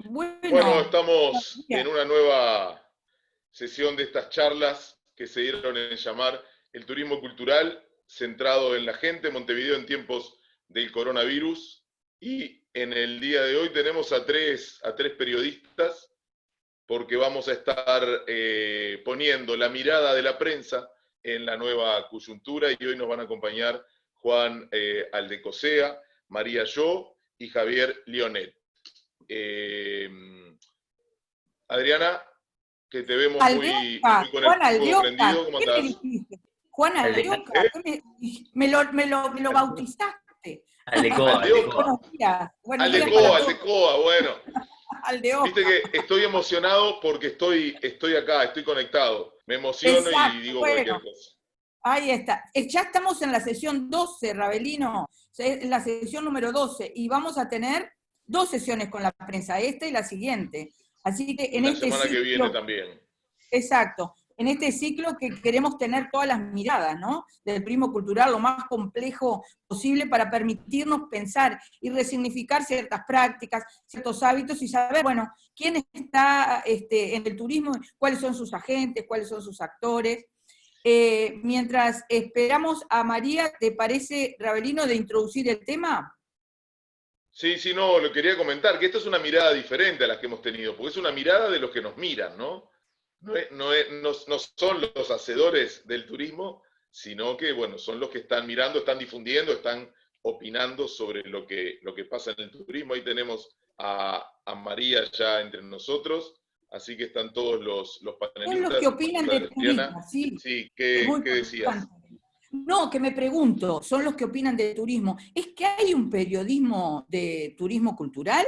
Bueno, Bueno, estamos en mira, una nueva sesión de estas charlas que se dieron en llamar el turismo cultural centrado en la gente, Montevideo en tiempos del coronavirus. Y en el día de hoy tenemos a tres periodistas porque vamos a estar poniendo la mirada de la prensa en la nueva coyuntura y hoy nos van a acompañar Juan Aldecosea, María Yo y Javier Lionet. Eh, Adriana, que te vemos muy Aldeoca, con el Juan fuego prendido, Aldeoca, ¿cómo ¿qué me andás? dijiste? Juan Alde- Aldeoca, me lo bautizaste. Aldecoa, Aldeoca, Buenos días para Aldecoa, todos. Aldecoa, bueno. Viste Aldeoca. que estoy emocionado porque estoy acá, estoy conectado. Me emociono y Exacto, digo bueno, cualquier cosa. ahí está. Ya estamos en la sesión 12, Rabelino, en la sesión número 12, y vamos a tener 2 sesiones con la prensa, esta y la siguiente. Así que Y en la este semana que viene ciclo, también. exacto, en este ciclo que queremos tener todas las miradas, ¿no? Del turismo cultural lo más complejo posible para permitirnos pensar y resignificar ciertas prácticas, ciertos hábitos y saber, bueno, quién está en el turismo, cuáles son sus agentes, cuáles son sus actores. Mientras esperamos a María, ¿te parece, Rabelino, de introducir el tema? Sí, sí, no, lo quería comentar, que esta es una mirada diferente a las que hemos tenido, porque es una mirada de los que nos miran, ¿no? No son los hacedores del turismo, sino que, bueno, son los que están mirando, están difundiendo, están opinando sobre lo que pasa en el turismo. Ahí tenemos a María ya entre nosotros, así que están todos los Son los que panelistas. opinan de Adriana, turismo, sí, sí, es muy ¿qué decías? importante. No, que me pregunto, son los que opinan de turismo. ¿Es que hay un periodismo de turismo cultural?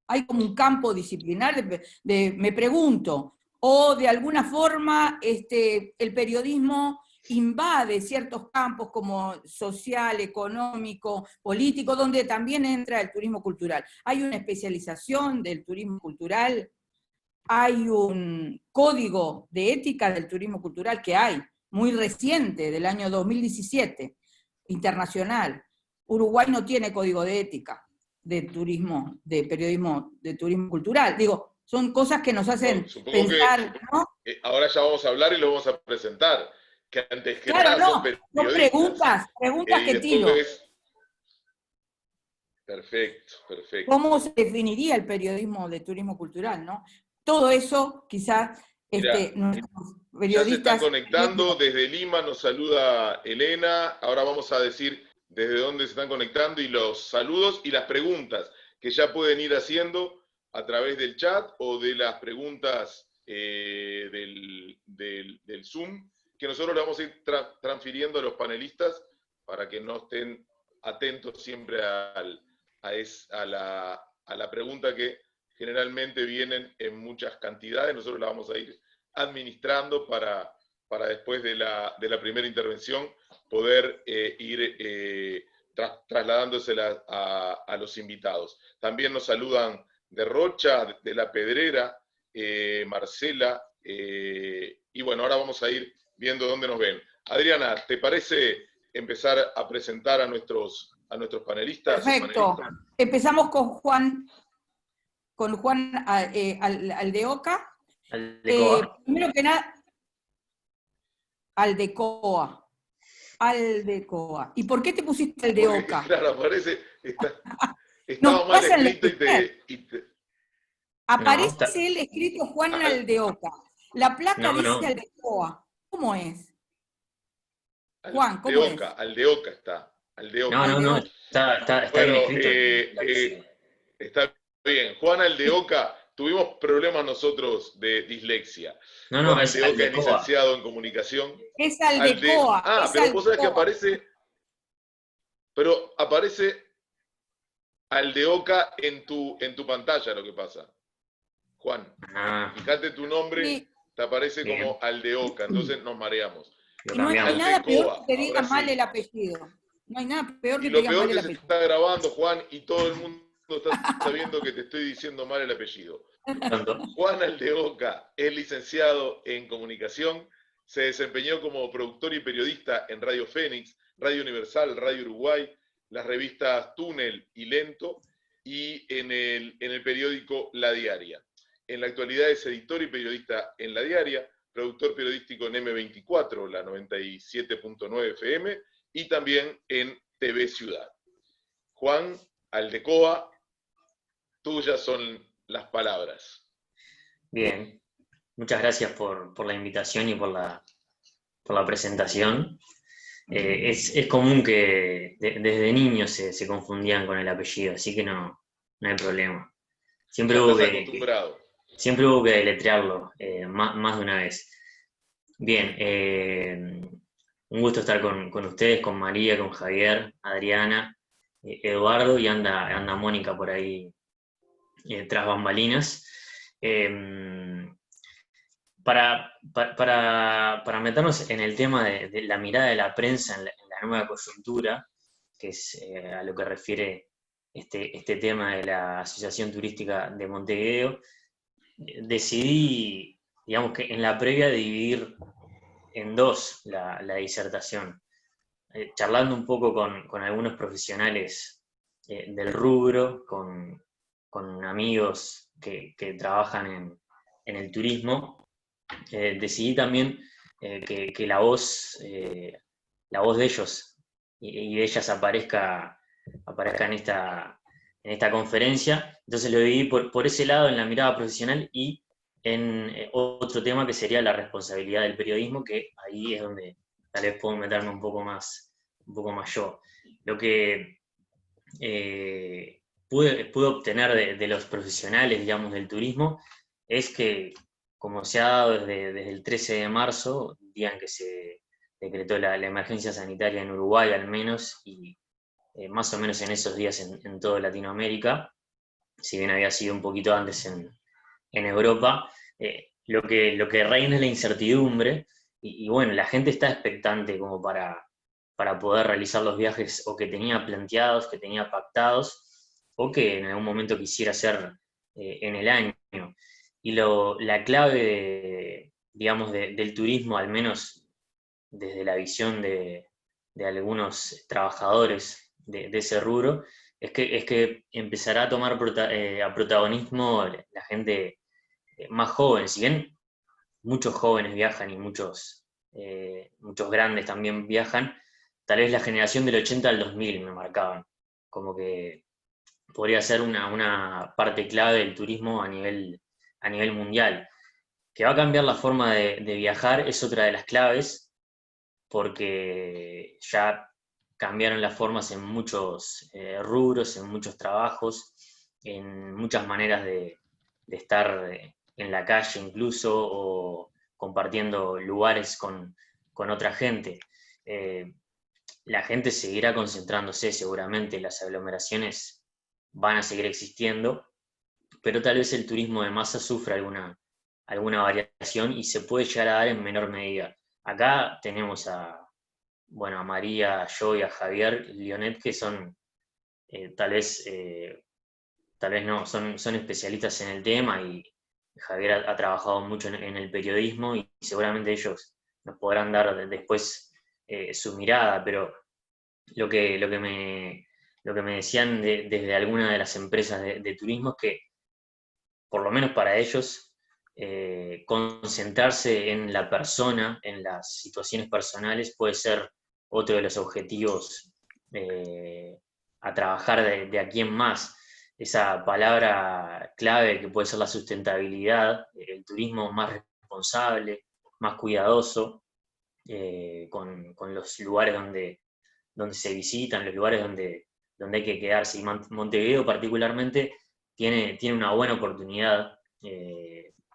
¿Hay como un campo disciplinar me pregunto, o de alguna forma el periodismo invade ciertos campos como social, económico, político, donde también entra el turismo cultural? ¿Hay una especialización del turismo cultural? ¿Hay un código de ética del turismo cultural que hay? Muy reciente, del año 2017, internacional. Uruguay no tiene código de ética de turismo, de periodismo, de turismo cultural. Digo, son cosas que nos hacen Supongo que pensar, ¿no? ahora ya vamos a hablar y lo vamos a presentar, que antes que Claro, nada son no, son periodistas. preguntas Y que tiro. después, perfecto, perfecto. ¿Cómo se definiría el periodismo de turismo cultural, no? Todo eso, quizás, Mira, nuestros ya se están periodistas. conectando, desde Lima nos saluda Elena, ahora vamos a decir desde dónde se están conectando y los saludos y las preguntas que ya pueden ir haciendo a través del chat o de las preguntas del Zoom, que nosotros le vamos a ir transfiriendo a los panelistas para que no estén atentos siempre a la pregunta que generalmente vienen en muchas cantidades, nosotros la vamos a ir administrando para después de la primera intervención poder ir trasladándosela a los invitados. También nos saludan de Rocha, de La Pedrera, Marcela, y bueno, ahora vamos a ir viendo dónde nos ven. Adriana, ¿te parece empezar a presentar a nuestros panelistas? Perfecto. Empezamos con Juan Aldeoca. Aldecoa. Primero que nada, Aldecoa. Aldecoa. ¿Y por qué te pusiste Porque, Aldeoca? claro, parece, estaba Nos mal pasa en la escrito No, está. aparece el escrito Juan Aldeoca. La placa No, dice no. Aldecoa. ¿Cómo es? Juan, ¿cómo es? Aldeoca está. No, Aldeoca. no, no. Aldeoca. Está bien Bueno, escrito en la pizarra. está bien. Juan Aldeoca, tuvimos problemas nosotros de dislexia. No, Juan no, es Aldeoca es Aldecoa. licenciado en comunicación. Es Aldecoa, es Pero vos sabés que Aldecoa. aparece Aldeoca en tu pantalla, lo que pasa. Juan, Ah, fíjate tu nombre, Sí, te aparece bien. como Aldeoca, entonces nos mareamos. Lo y no hay cambiamos. nada peor Aldecoa, que te ahora digan mal sí. el apellido. No hay nada peor Y que te lo digan mal peor el que se apellido. está grabando, Juan, y todo el mundo está sabiendo que te estoy diciendo mal el apellido. Tanto. Juan Aldeoca es licenciado en comunicación, se desempeñó como productor y periodista en Radio Fénix, Radio Universal, Radio Uruguay, las revistas Túnel y Lento. y en el periódico La Diaria. En la actualidad es editor y periodista en La Diaria, productor periodístico en M24, la 97.9 FM, y también en TV Ciudad. Juan Aldecoa, tuyas son las palabras. Bien, muchas gracias por la invitación y por la presentación. Es común que desde niños se confundían con el apellido, así que no hay problema. Siempre Ya hubo estás que, acostumbrado. siempre hubo que deletrearlo más de una vez. Bien, un gusto estar con ustedes, con María, con Javier, Adriana, Eduardo y anda Mónica por ahí tras bambalinas. Para meternos en el tema de la mirada de la prensa en la nueva coyuntura, que es a lo que refiere este tema de la Asociación Turística de Montevideo, decidí, digamos que en la previa, dividir en dos la disertación, charlando un poco con algunos profesionales del rubro, con amigos que trabajan en el turismo. Decidí también que la voz de ellos y de ellas aparezca en esta conferencia. Entonces lo dividí por ese lado, en la mirada profesional, y en otro tema que sería la responsabilidad del periodismo, que ahí es donde tal vez puedo meterme un poco más yo. Lo que pude obtener de los profesionales, digamos, del turismo, es que, como se ha dado desde el 13 de marzo, día en que se decretó la emergencia sanitaria en Uruguay al menos, y más o menos en esos días en toda Latinoamérica, si bien había sido un poquito antes en Europa, lo que reina es la incertidumbre, y bueno, la gente está expectante como para poder realizar los viajes o que tenía planteados, que tenía pactados, o que en algún momento quisiera hacer en el año. Y la clave, digamos, del turismo, al menos desde la visión de algunos trabajadores de ese rubro, es que empezará a tomar a protagonismo la gente más joven. Si bien muchos jóvenes viajan y muchos grandes también viajan, tal vez la generación del 80 al 2000 me marcaban, como que podría ser una parte clave del turismo a nivel mundial. Que va a cambiar la forma de viajar es otra de las claves, porque ya cambiaron las formas en muchos rubros, en muchos trabajos, en muchas maneras de estar en la calle incluso, o compartiendo lugares con otra gente. La gente seguirá concentrándose seguramente, las aglomeraciones van a seguir existiendo, pero tal vez el turismo de masa sufra alguna variación y se puede llegar a dar en menor medida. Acá tenemos a María, a yo y a Javier Lionet, que son tal vez no, son especialistas en el tema, y Javier ha trabajado mucho en el periodismo, y seguramente ellos nos podrán dar después su mirada, pero lo que me decían desde alguna de las empresas de turismo es que, por lo menos para ellos, concentrarse en la persona, en las situaciones personales, puede ser otro de los objetivos a trabajar de aquí en más. Esa palabra clave que puede ser la sustentabilidad, el turismo más responsable, más cuidadoso, con los lugares donde se visitan, los lugares donde hay que quedarse. Y Montevideo particularmente tiene una buena oportunidad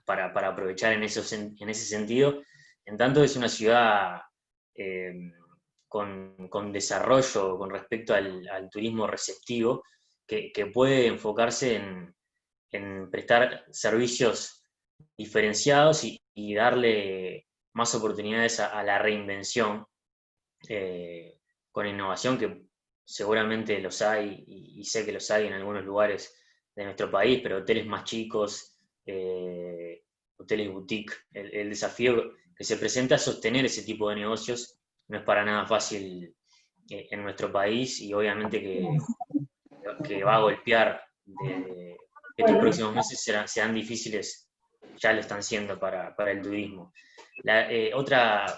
para aprovechar en ese sentido, en tanto es una ciudad con desarrollo con respecto al turismo receptivo, que puede enfocarse en prestar servicios diferenciados y darle más oportunidades a la reinvención, con innovación, que seguramente los hay, y sé que los hay en algunos lugares de nuestro país, pero hoteles más chicos, hoteles boutique. El desafío que se presenta es sostener ese tipo de negocios. No es para nada fácil en nuestro país, y obviamente que va a golpear estos próximos meses serán difíciles, ya lo están siendo para el turismo.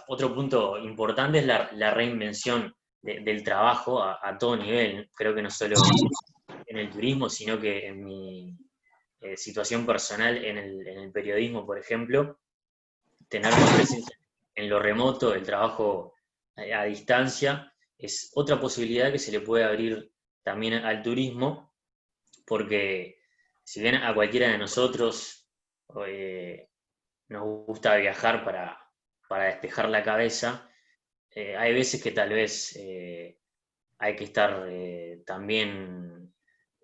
Otro punto importante es la reinvención del trabajo a todo nivel. Creo que no solo en el turismo, sino que en mi situación personal en el periodismo, por ejemplo, tener más presencia en lo remoto, el trabajo a distancia, es otra posibilidad que se le puede abrir también al turismo, porque si bien a cualquiera de nosotros nos gusta viajar para despejar la cabeza, hay veces que tal vez hay que estar también,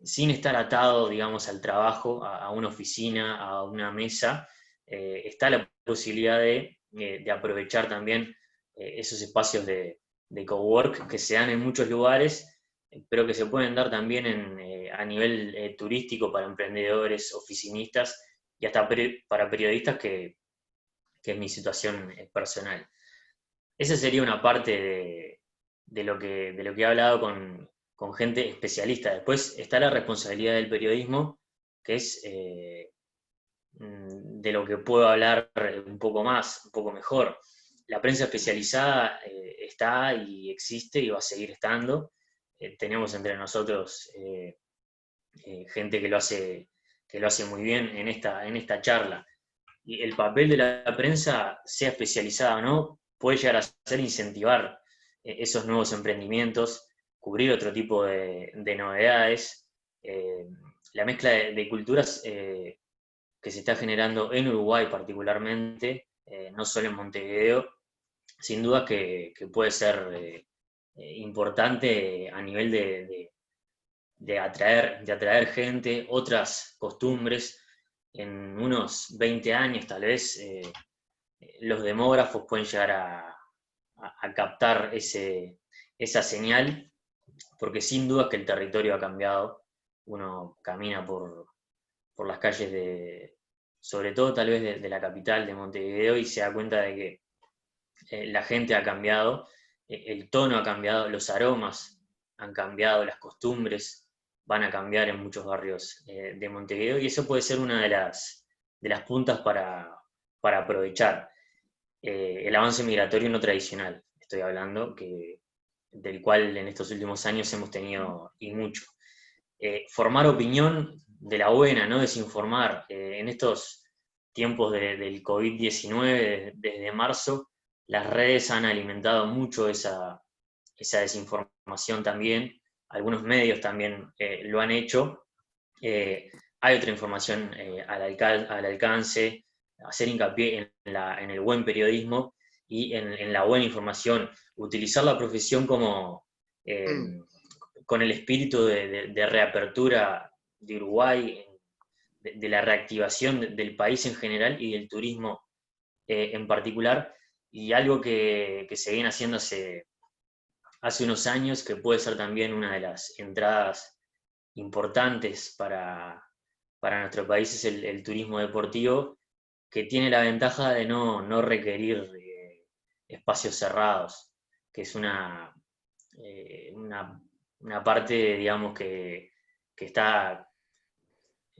sin estar atado, digamos, al trabajo, a una oficina, a una mesa, está la posibilidad de aprovechar también esos espacios de cowork que se dan en muchos lugares, pero que se pueden dar también a nivel turístico para emprendedores, oficinistas y hasta para periodistas, que es mi situación personal. Esa sería una parte de lo que he hablado con gente especialista. Después está la responsabilidad del periodismo, que es de lo que puedo hablar un poco más, un poco mejor. La prensa especializada está y existe y va a seguir estando. Tenemos entre nosotros gente que lo hace muy bien en esta charla. Y el papel de la prensa, sea especializada o no, puede llegar a ser incentivar esos nuevos emprendimientos, cubrir otro tipo de novedades. La mezcla de culturas que se está generando en Uruguay particularmente, no solo en Montevideo, sin duda que puede ser importante a nivel de atraer gente, otras costumbres. En unos 20 años tal vez los demógrafos pueden llegar a captar esa señal, porque sin duda que el territorio ha cambiado. Uno camina por las calles sobre todo tal vez de la capital, de Montevideo, y se da cuenta de que la gente ha cambiado, el tono ha cambiado, los aromas han cambiado, las costumbres van a cambiar en muchos barrios de Montevideo, y eso puede ser una de las puntas para aprovechar. El avance migratorio no tradicional, estoy hablando, del cual en estos últimos años hemos tenido y mucho. Formar opinión de la buena, no desinformar. En estos tiempos del COVID-19, desde marzo, las redes han alimentado mucho esa desinformación también. Algunos medios también lo han hecho. Hay otra información al alcance, hacer hincapié en el buen periodismo y en la buena información, utilizar la profesión como con el espíritu de reapertura de Uruguay, de la reactivación del país en general y del turismo en particular, y algo que se viene haciendo hace unos años, que puede ser también una de las entradas importantes para nuestro país, es el turismo deportivo, que tiene la ventaja de no requerir espacios cerrados, que es una parte, digamos, que está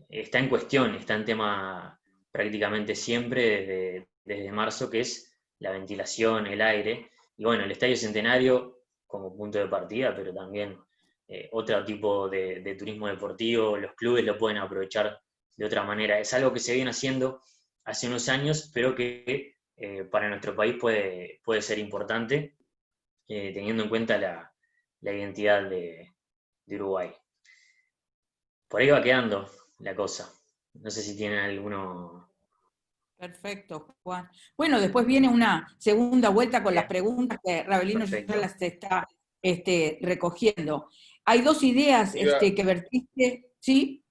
en cuestión, está en tema prácticamente siempre desde marzo, que es la ventilación, el aire. Y bueno, el Estadio Centenario como punto de partida, pero también otro tipo de turismo deportivo, los clubes lo pueden aprovechar de otra manera. Es algo que se viene haciendo hace unos años, pero que para nuestro país puede ser importante, teniendo en cuenta la identidad de Uruguay. Por ahí va quedando la cosa. No sé si tienen alguno. Perfecto, Juan. Bueno, después viene una segunda vuelta con las preguntas que Ravelino Perfecto. ya las está recogiendo. Hay dos ideas que vertiste, ¿sí?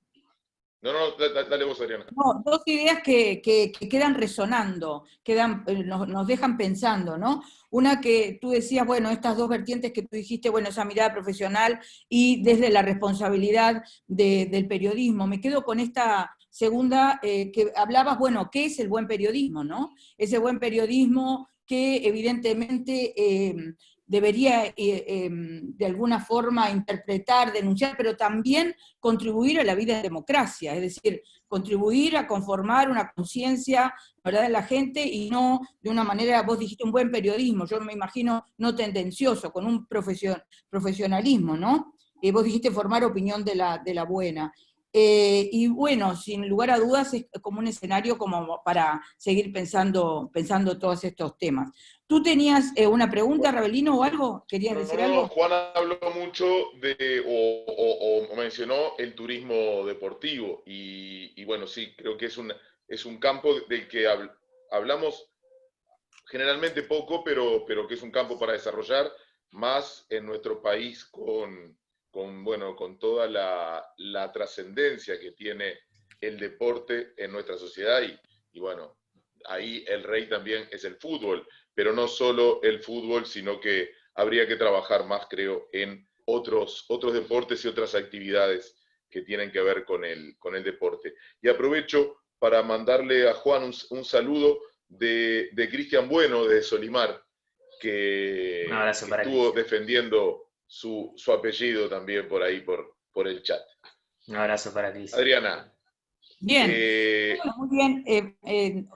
No, dale vos, Adriana. No, dos ideas que quedan resonando, nos dejan pensando, ¿no? Una que tú decías, bueno, estas dos vertientes que tú dijiste, bueno, esa mirada profesional y desde la responsabilidad del periodismo. Me quedo con esta segunda que hablabas, bueno, ¿qué es el buen periodismo, no? Ese buen periodismo que evidentemente debería de alguna forma interpretar, denunciar, pero también contribuir a la vida de democracia, es decir, contribuir a conformar una conciencia, ¿verdad?, de la gente, y no de una manera, vos dijiste un buen periodismo, yo me imagino no tendencioso, con un profesionalismo, ¿no? Vos dijiste formar opinión de la buena. Y bueno, sin lugar a dudas es como un escenario como para seguir pensando todos estos temas. ¿Tú tenías una pregunta, Ravelino, o algo? ¿Querías decir algo? Juan habló mucho o mencionó el turismo deportivo, y bueno, sí, creo que es un campo del que hablamos generalmente poco, pero que es un campo para desarrollar más en nuestro país con toda la trascendencia que tiene el deporte en nuestra sociedad, y bueno, ahí el rey también es el fútbol, pero no solo el fútbol, sino que habría que trabajar más, creo, en otros deportes y otras actividades que tienen que ver con el deporte. Y aprovecho para mandarle a Juan un saludo de Cristian Bueno, de Solimar, que Un abrazo para estuvo Cristian. defendiendo su apellido también por ahí, por el chat. Un abrazo para Cristian. Adriana. Bien, bueno, muy bien.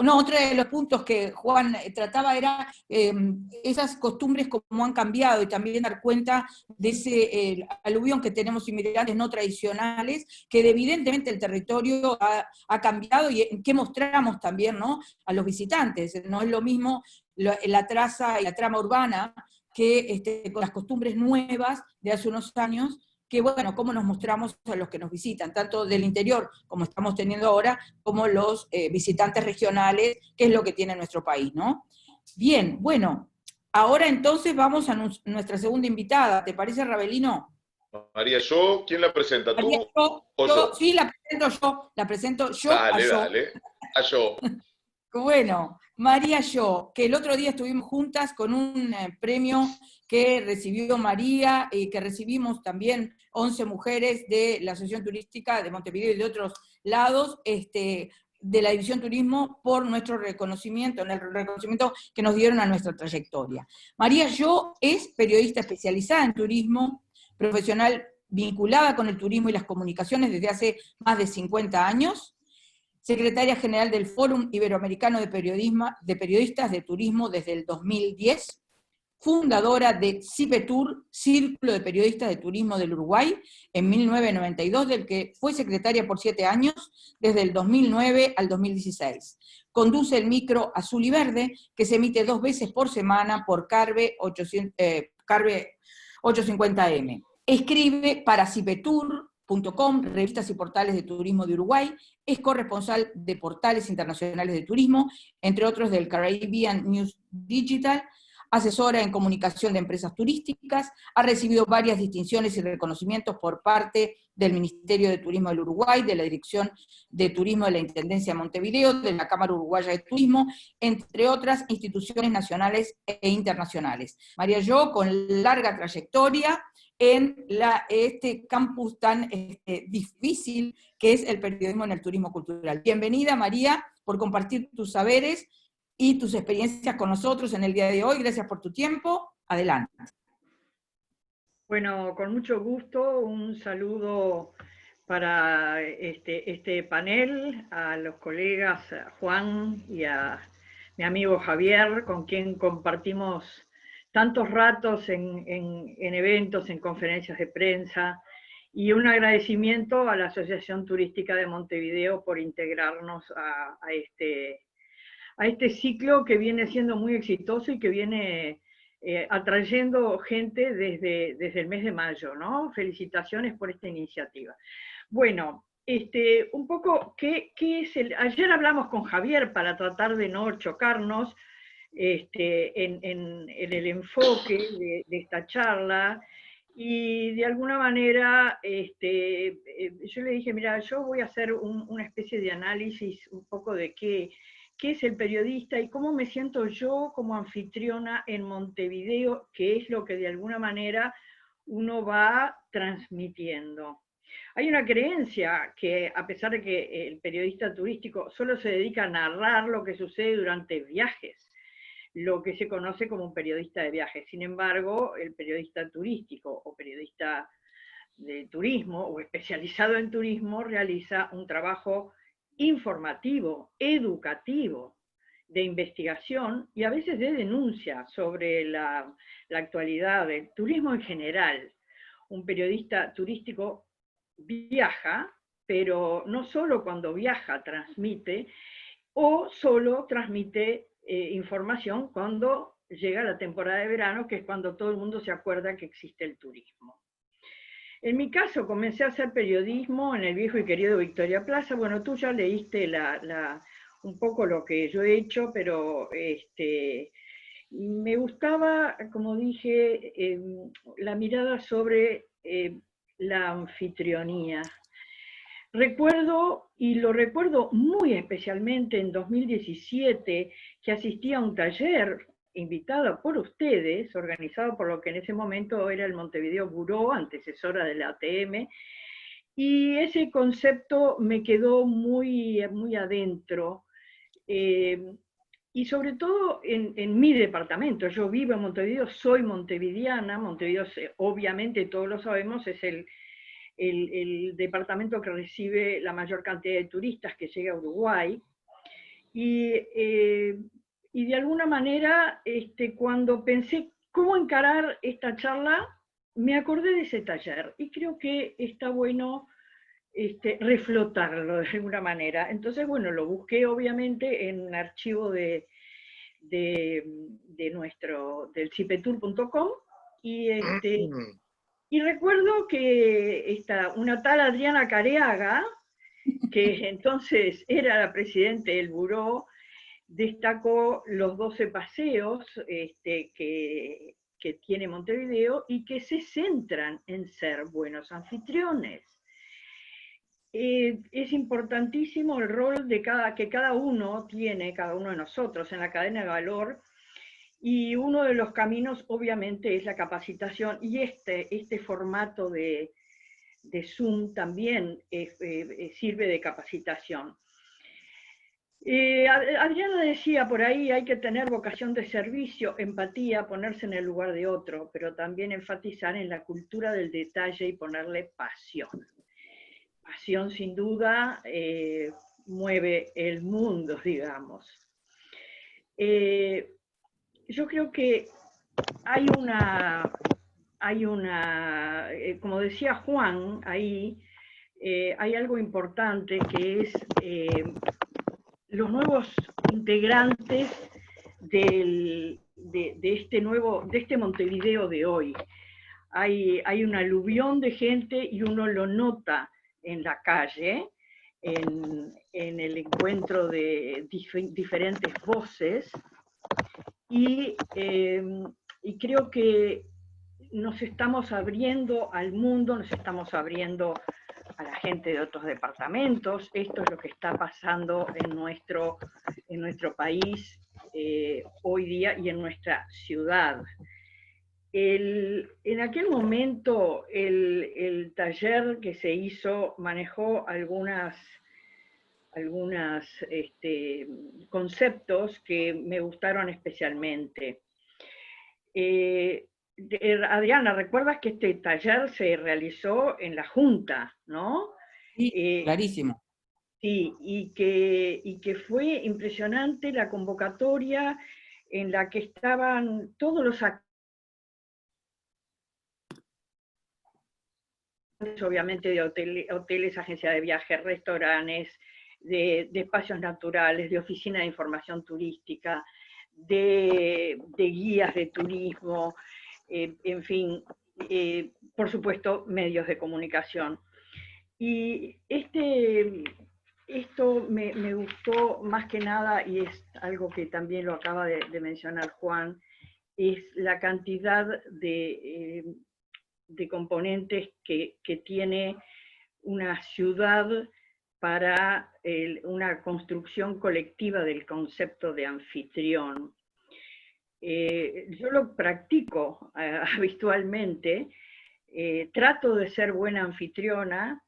No, otro de los puntos que Juan trataba era esas costumbres como han cambiado, y también dar cuenta de ese aluvión que tenemos inmigrantes no tradicionales, que evidentemente el territorio ha cambiado, y en qué mostramos también, ¿no?, a los visitantes. No es lo mismo la traza y la trama urbana que con las costumbres nuevas de hace unos años, que bueno, cómo nos mostramos a los que nos visitan, tanto del interior, como estamos teniendo ahora, como los visitantes regionales, que es lo que tiene nuestro país, ¿no? Bien, bueno, ahora entonces vamos a nuestra segunda invitada, ¿te parece, Ravelino? María, ¿yo? ¿Quién la presenta? María, ¿Tú o yo? sí, la presento yo a Dale, yo. dale. A yo. Bueno, María Yo, que el otro día estuvimos juntas con un premio que recibió María, y que recibimos también 11 mujeres de la Asociación Turística de Montevideo y de otros lados, de la División Turismo, por nuestro reconocimiento, en el reconocimiento que nos dieron a nuestra trayectoria. María Yo es periodista especializada en turismo, profesional vinculada con el turismo y las comunicaciones desde hace más de 50 años, secretaria general del Fórum Iberoamericano de Periodistas de Turismo desde el 2010, fundadora de CIPETUR, Círculo de Periodistas de Turismo del Uruguay, en 1992, del que fue secretaria por 7 años, desde el 2009 al 2016. Conduce el micro Azul y Verde, que se emite 2 veces por semana por Carve 850M. Escribe para CIPETUR.com, revistas y portales de turismo de Uruguay, es corresponsal de portales internacionales de turismo, entre otros del Caribbean News Digital, asesora en comunicación de empresas turísticas, ha recibido varias distinciones y reconocimientos por parte del Ministerio de Turismo del Uruguay, de la Dirección de Turismo de la Intendencia de Montevideo, de la Cámara Uruguaya de Turismo, entre otras instituciones nacionales e internacionales. María Yo, con larga trayectoria en este campus tan difícil que es el periodismo en el turismo cultural. Bienvenida, María, por compartir tus saberes y tus experiencias con nosotros en el día de hoy. Gracias por tu tiempo. Adelante. Bueno, con mucho gusto, un saludo para este panel, a los colegas Juan y a mi amigo Javier, con quien compartimos tantos ratos en eventos, en conferencias de prensa, y un agradecimiento a la Asociación Turística de Montevideo por integrarnos a este ciclo que viene siendo muy exitoso y que viene atrayendo gente desde el mes de mayo, ¿no? Felicitaciones por esta iniciativa. Bueno, un poco, ¿qué es ayer hablamos con Javier para tratar de no chocarnos en el enfoque de esta charla, y de alguna manera yo le dije, mira, yo voy a hacer una especie de análisis un poco de qué es el periodista y cómo me siento yo como anfitriona en Montevideo, que es lo que de alguna manera uno va transmitiendo. Hay una creencia que, a pesar de que el periodista turístico solo se dedica a narrar lo que sucede durante viajes, lo que se conoce como un periodista de viaje. Sin embargo, el periodista turístico o periodista de turismo o especializado en turismo realiza un trabajo informativo, educativo, de investigación y a veces de denuncia sobre la actualidad del turismo en general. Un periodista turístico viaja, pero no solo cuando viaja transmite, o solo transmite información cuando llega la temporada de verano, que es cuando todo el mundo se acuerda que existe el turismo. En mi caso, comencé a hacer periodismo en el viejo y querido Victoria Plaza. Bueno, tú ya leíste un poco lo que yo he hecho, pero me gustaba, como dije, la mirada sobre la anfitrionía. Recuerdo, y lo recuerdo muy especialmente en 2017, que asistí a un taller invitado por ustedes, organizado por lo que en ese momento era el Montevideo Bureau, antecesora de la ATM, y ese concepto me quedó muy, muy adentro, y sobre todo en mi departamento. Yo vivo en Montevideo, soy montevideana. Montevideo, obviamente todos lo sabemos, es el departamento que recibe la mayor cantidad de turistas que llega a Uruguay, y de alguna manera, cuando pensé cómo encarar esta charla, me acordé de ese taller, y creo que está bueno reflotarlo de alguna manera. Entonces, bueno, lo busqué obviamente en un archivo del cipetur.com, y recuerdo que una tal Adriana Careaga, que entonces era la presidenta del buró, destacó los 12 paseos que tiene Montevideo y que se centran en ser buenos anfitriones. Es importantísimo el rol que cada uno tiene, cada uno de nosotros en la cadena de valor, y uno de los caminos obviamente es la capacitación, y este formato de Zoom también sirve de capacitación. Adriana decía por ahí, hay que tener vocación de servicio, empatía, ponerse en el lugar de otro, pero también enfatizar en la cultura del detalle y ponerle pasión. Pasión sin duda mueve el mundo, digamos. Yo creo que hay como decía Juan ahí, hay algo importante que es los nuevos integrantes de este Montevideo de hoy. Hay un aluvión de gente y uno lo nota en la calle, en el encuentro de diferentes voces, y creo que nos estamos abriendo al mundo, nos estamos abriendo a la gente de otros departamentos. Esto es lo que está pasando en nuestro país hoy día y en nuestra ciudad. En aquel momento el taller que se hizo manejó algunos conceptos que me gustaron especialmente. Adriana, ¿recuerdas que este taller se realizó en la Junta, no? Sí, clarísimo. Sí, y que fue impresionante la convocatoria en la que estaban todos los actores, obviamente de hoteles, agencias de viajes, restaurantes, de espacios naturales, de oficina de información turística, de guías de turismo, en fin, por supuesto, medios de comunicación. Y esto me gustó más que nada, y es algo que también lo acaba de mencionar Juan, es la cantidad de componentes que tiene una ciudad para una construcción colectiva del concepto de anfitrión. Yo lo practico habitualmente, trato de ser buena anfitriona,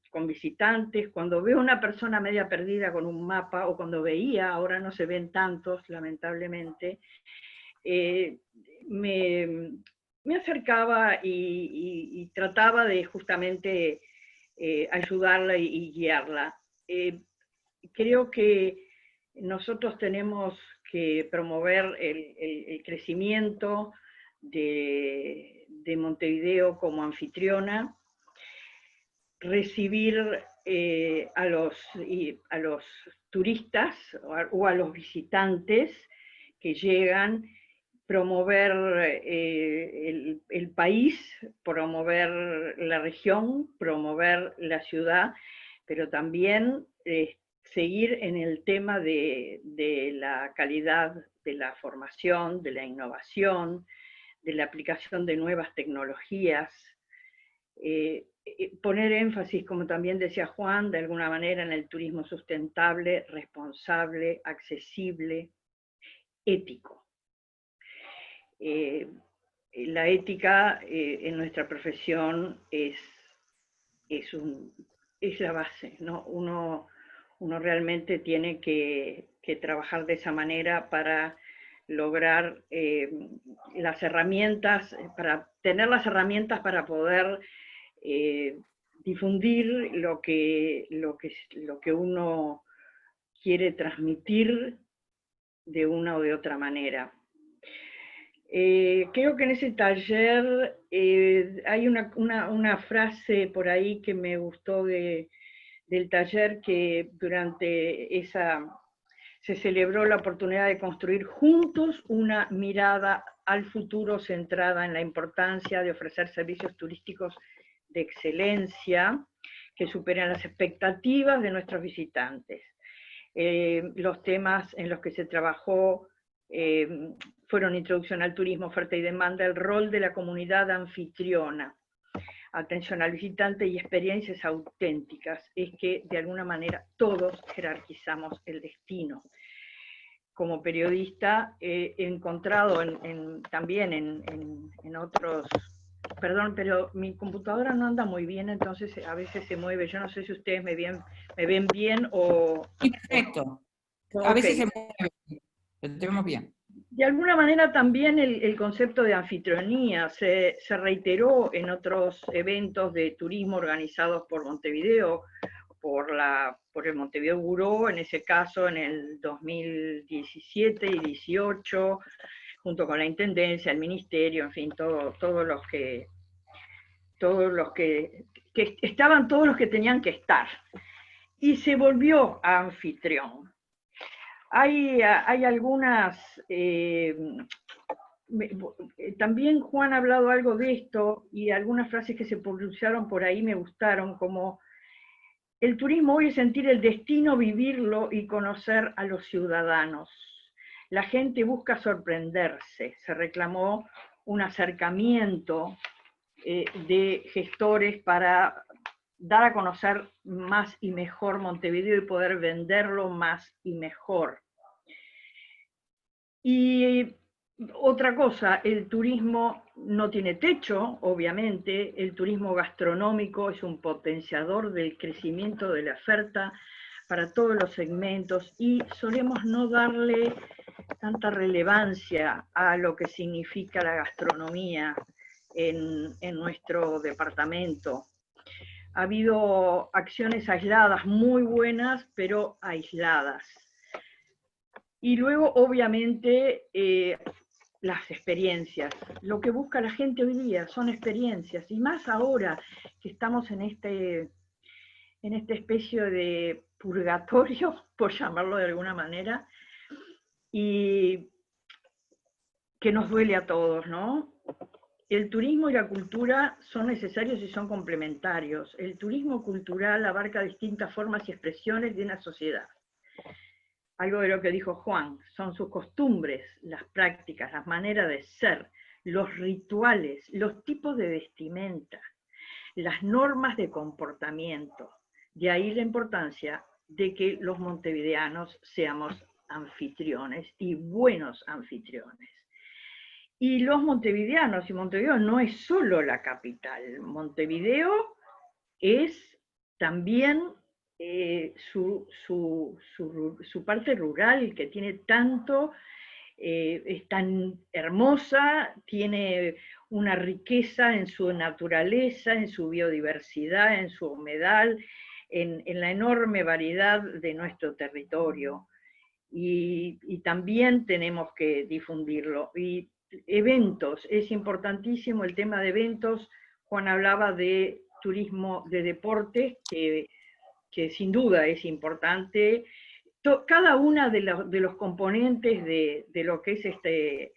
con visitantes, cuando veo una persona media perdida con un mapa, o cuando veía, ahora no se ven tantos, lamentablemente, me acercaba y trataba de justamente ayudarla y guiarla. Creo que nosotros tenemos que promover el crecimiento de Montevideo como anfitriona, recibir a los turistas o a los visitantes que llegan, promover el país, promover la región, promover la ciudad, pero también seguir en el tema de la calidad de la formación, de la innovación, de la aplicación de nuevas tecnologías, poner énfasis, como también decía Juan, de alguna manera en el turismo sustentable, responsable, accesible, ético. La ética en nuestra profesión es la base, ¿no? Uno realmente tiene que trabajar de esa manera para lograr las herramientas, para tener las herramientas para poder difundir lo que uno quiere transmitir de una o de otra manera. Creo que en ese taller hay una frase por ahí que me gustó del taller, que durante se celebró la oportunidad de construir juntos una mirada al futuro centrada en la importancia de ofrecer servicios turísticos de excelencia que superen las expectativas de nuestros visitantes. Los temas en los que se trabajó fueron introducción al turismo, oferta y demanda, el rol de la comunidad anfitriona, atención al visitante y experiencias auténticas. Es que de alguna manera todos jerarquizamos el destino. Como periodista he encontrado también en otros... Perdón, pero mi computadora no anda muy bien, entonces a veces se mueve. Yo no sé si ustedes me ven bien o... Sí, perfecto. A veces se mueve, pero te vemos bien. De alguna manera también el concepto de anfitrionía se reiteró en otros eventos de turismo organizados por Montevideo, por el Montevideo Bureau, en ese caso en el 2017 y 18, junto con la Intendencia, el Ministerio, en fin, todos los que estaban, todos los que tenían que estar. Y se volvió anfitrión. Hay algunas, también Juan ha hablado algo de esto, y algunas frases que se pronunciaron por ahí me gustaron, como el turismo hoy es sentir el destino, vivirlo y conocer a los ciudadanos. La gente busca sorprenderse, se reclamó un acercamiento de gestores para dar a conocer más y mejor Montevideo y poder venderlo más y mejor. Y otra cosa, el turismo no tiene techo, obviamente, el turismo gastronómico es un potenciador del crecimiento de la oferta para todos los segmentos, y solemos no darle tanta relevancia a lo que significa la gastronomía en nuestro departamento. Ha habido acciones aisladas muy buenas, pero aisladas. Y luego, obviamente, las experiencias. Lo que busca la gente hoy día son experiencias, y más ahora que estamos en esta especie de purgatorio, por llamarlo de alguna manera, y que nos duele a todos, ¿no? El turismo y la cultura son necesarios y son complementarios. El turismo cultural abarca distintas formas y expresiones de una sociedad. Algo de lo que dijo Juan, son sus costumbres, las prácticas, las maneras de ser, los rituales, los tipos de vestimenta, las normas de comportamiento. De ahí la importancia de que los montevideanos seamos anfitriones y buenos anfitriones. Y los montevideanos, y Montevideo no es solo la capital, Montevideo es también su parte rural, que tiene tanto, es tan hermosa, tiene una riqueza en su naturaleza, en su biodiversidad, en su humedal, en la enorme variedad de nuestro territorio. Y también tenemos que difundirlo. Y eventos, es importantísimo el tema de eventos. Juan hablaba de turismo de deportes, que sin duda es importante. Cada una de los componentes de lo que es este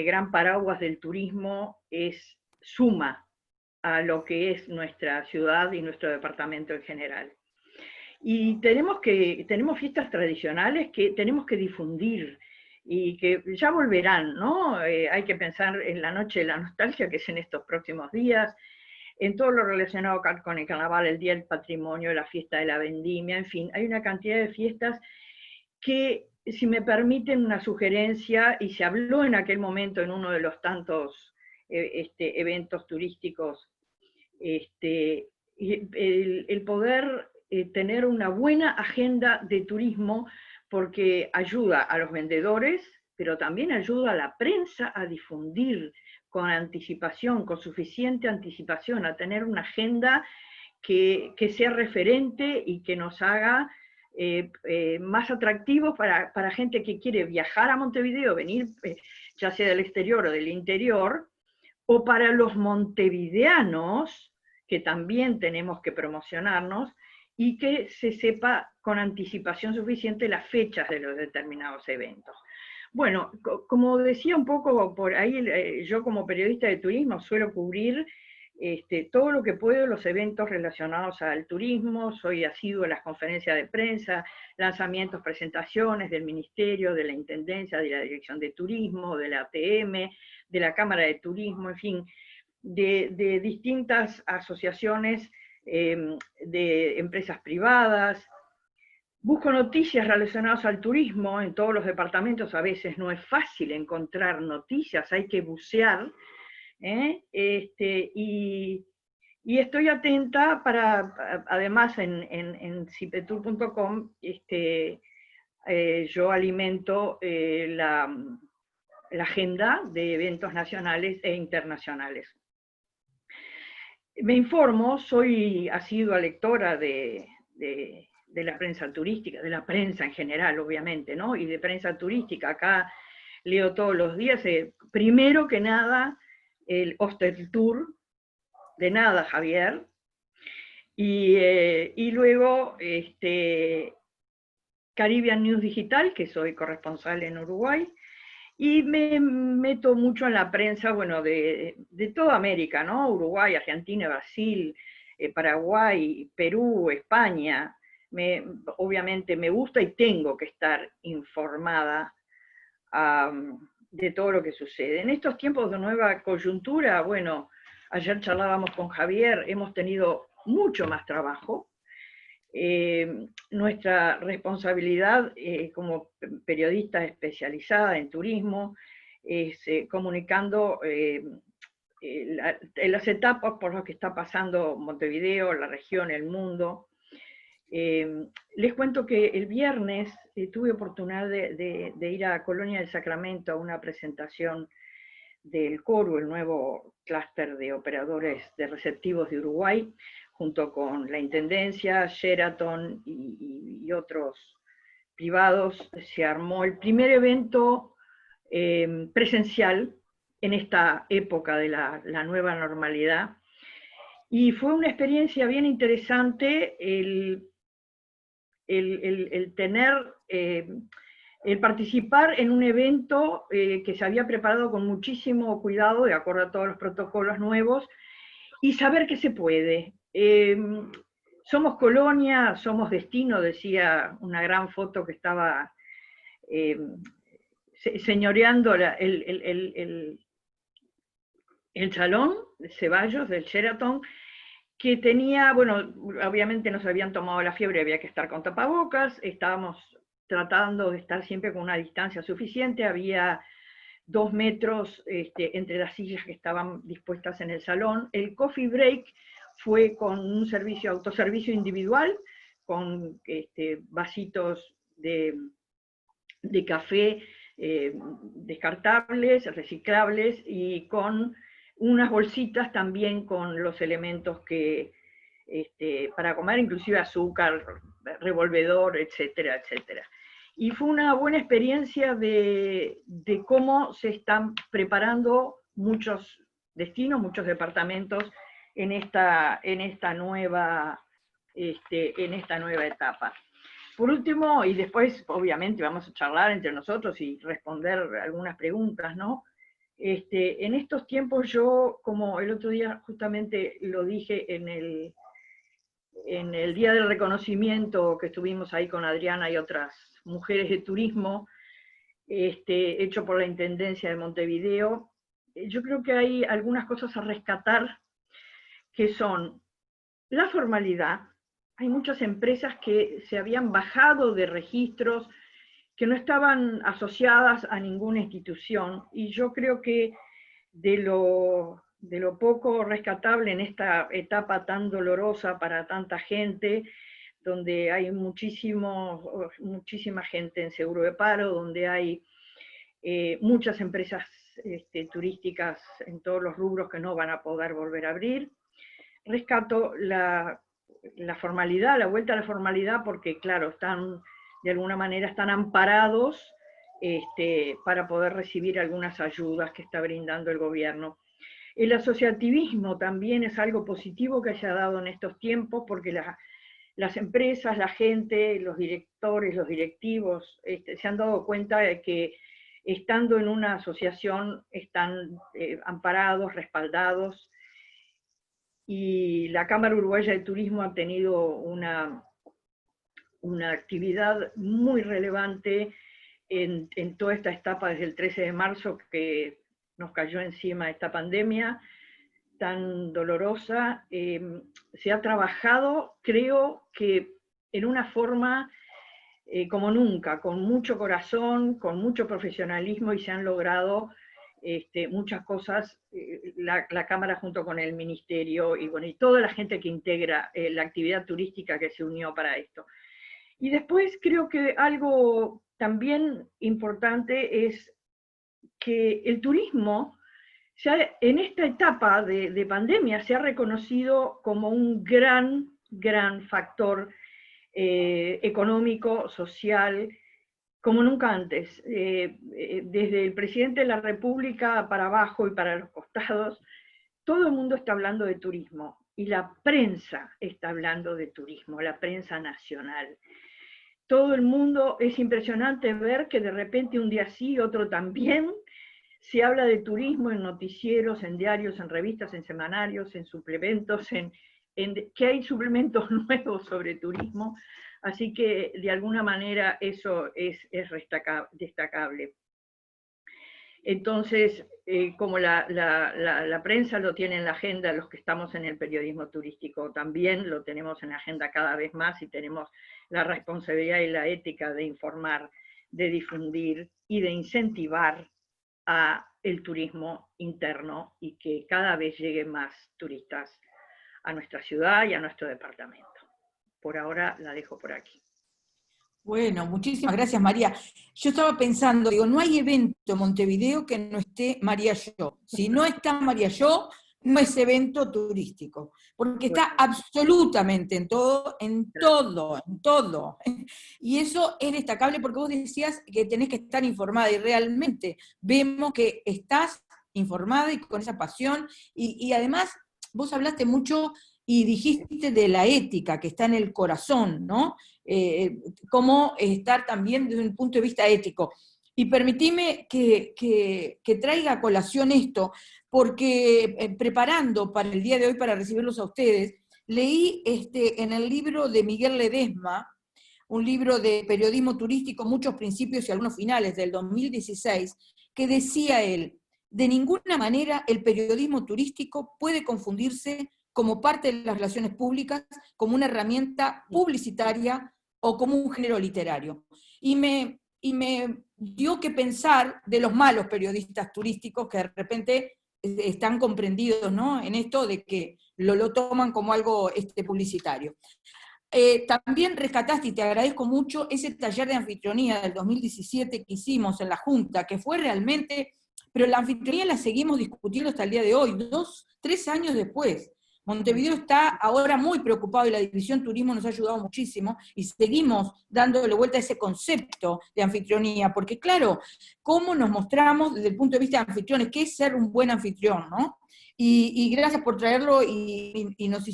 gran paraguas del turismo suma a lo que es nuestra ciudad y nuestro departamento en general. Y tenemos fiestas tradicionales que tenemos que difundir y que ya volverán, ¿no? Hay que pensar en la Noche de la Nostalgia, que es en estos próximos días, en todo lo relacionado con el carnaval, el Día del Patrimonio, la fiesta de la vendimia, en fin, hay una cantidad de fiestas que, si me permiten una sugerencia, y se habló en aquel momento en uno de los tantos eventos turísticos, el poder tener una buena agenda de turismo, porque ayuda a los vendedores, pero también ayuda a la prensa a difundir con anticipación, con suficiente anticipación, a tener una agenda que sea referente y que nos haga más atractivos para gente que quiere viajar a Montevideo, venir ya sea del exterior o del interior, o para los montevideanos, que también tenemos que promocionarnos, y que se sepa con anticipación suficiente las fechas de los determinados eventos. Bueno, como decía un poco por ahí, yo como periodista de turismo suelo cubrir todo lo que puedo, los eventos relacionados al turismo, soy asidua a las conferencias de prensa, lanzamientos, presentaciones del Ministerio, de la Intendencia, de la Dirección de Turismo, de la ATM, de la Cámara de Turismo, en fin, de distintas asociaciones de empresas privadas. Busco noticias relacionadas al turismo en todos los departamentos, a veces no es fácil encontrar noticias, hay que bucear, y estoy atenta para, además en cipetur.com, yo alimento la agenda de eventos nacionales e internacionales. Me informo, soy asidua lectora de la prensa turística, de la prensa en general, obviamente, ¿no? Y de prensa turística. Acá leo todos los días, primero que nada, el Ostertour, de nada, Javier, y luego Caribbean News Digital, que soy corresponsal en Uruguay, y me meto mucho en la prensa, bueno, de toda América, ¿no? Uruguay, Argentina, Brasil, Paraguay, Perú, España. Obviamente me gusta y tengo que estar informada de todo lo que sucede. En estos tiempos de nueva coyuntura, bueno, ayer charlábamos con Javier, hemos tenido mucho más trabajo. Nuestra responsabilidad como periodista especializada en turismo es comunicando las etapas por las que está pasando Montevideo, la región, el mundo. Les cuento que el viernes tuve oportunidad de ir a Colonia del Sacramento a una presentación del CORU, el nuevo clúster de operadores de receptivos de Uruguay, junto con la Intendencia, Sheraton y otros privados. Se armó el primer evento presencial en esta época de la nueva normalidad, y fue una experiencia bien interesante el tener, el participar en un evento que se había preparado con muchísimo cuidado, de acuerdo a todos los protocolos nuevos, y saber que se puede. Somos colonia, somos destino, decía una gran foto que estaba señoreando el salón de Ceballos, del Sheraton, que tenía, bueno, obviamente nos habían tomado la fiebre, había que estar con tapabocas, estábamos tratando de estar siempre con una distancia suficiente, había 2 metros entre las sillas que estaban dispuestas en el salón. El coffee break fue con un autoservicio individual, con vasitos de café descartables, reciclables, y con unas bolsitas también con los elementos que para comer, inclusive azúcar, revolvedor, etcétera, etcétera. Y fue una buena experiencia de cómo se están preparando muchos destinos, muchos departamentos en esta nueva etapa. Por último, y después obviamente vamos a charlar entre nosotros y responder algunas preguntas, ¿no? En estos tiempos yo, como el otro día justamente lo dije en el Día del Reconocimiento que estuvimos ahí con Adriana y otras mujeres de turismo, hecho por la Intendencia de Montevideo, yo creo que hay algunas cosas a rescatar que son la formalidad. Hay muchas empresas que se habían bajado de registros, que no estaban asociadas a ninguna institución, y yo creo que de lo poco rescatable en esta etapa tan dolorosa para tanta gente, donde hay muchísima gente en seguro de paro, donde hay muchas empresas turísticas en todos los rubros que no van a poder volver a abrir. Rescato la formalidad, la vuelta a la formalidad, porque claro, de alguna manera están amparados para poder recibir algunas ayudas que está brindando el gobierno. El asociativismo también es algo positivo que se ha dado en estos tiempos, porque las empresas, la gente, los directores, los directivos, se han dado cuenta de que estando en una asociación están amparados, respaldados, y la Cámara Uruguaya de Turismo ha tenido una actividad muy relevante en toda esta etapa desde el 13 de marzo que nos cayó encima esta pandemia tan dolorosa. Se ha trabajado, creo que en una forma como nunca, con mucho corazón, con mucho profesionalismo, y se han logrado muchas cosas, la Cámara junto con el Ministerio y, bueno, y toda la gente que integra la actividad turística que se unió para esto. Y después creo que algo también importante es que el turismo, en esta etapa de pandemia, se ha reconocido como un gran factor económico, social, como nunca antes. Desde el presidente de la República para abajo y para los costados, todo el mundo está hablando de turismo, y la prensa está hablando de turismo, la prensa nacional. Todo el mundo, es impresionante ver que de repente un día sí, otro también, se habla de turismo en noticieros, en diarios, en revistas, en semanarios, en suplementos, que hay suplementos nuevos sobre turismo, así que de alguna manera eso es destacable. Entonces, como la prensa lo tiene en la agenda, los que estamos en el periodismo turístico también lo tenemos en la agenda cada vez más, y tenemos la responsabilidad y la ética de informar, de difundir y de incentivar a el turismo interno, y que cada vez lleguen más turistas a nuestra ciudad y a nuestro departamento. Por ahora la dejo por aquí. Bueno, muchísimas gracias, María. Yo estaba pensando, digo, no hay evento en Montevideo que no esté María Yo. Si no está María Yo, no es evento turístico, porque está absolutamente en todo. Y eso es destacable, porque vos decías que tenés que estar informada, y realmente vemos que estás informada y con esa pasión, y además vos hablaste mucho y dijiste de la ética que está en el corazón, ¿no? Cómo estar también desde un punto de vista ético. Y permitime que traiga a colación esto, porque preparando para el día de hoy, para recibirlos a ustedes, leí en el libro de Miguel Ledesma, un libro de periodismo turístico, muchos principios y algunos finales, del 2016, que decía él: de ninguna manera el periodismo turístico puede confundirse como parte de las relaciones públicas, como una herramienta publicitaria o como un género literario. Y me dio que pensar de los malos periodistas turísticos que de repente están comprendidos, ¿no?, en esto de que lo toman como algo publicitario. También rescataste, y te agradezco mucho, ese taller de anfitrionía del 2017 que hicimos en la Junta, que fue realmente, pero la anfitrionía la seguimos discutiendo hasta el día de hoy, 3 años después. Montevideo está ahora muy preocupado y la División Turismo nos ha ayudado muchísimo y seguimos dándole vuelta a ese concepto de anfitrionía, porque claro, cómo nos mostramos desde el punto de vista de anfitriones, qué es ser un buen anfitrión, ¿no? Y gracias por traerlo y nos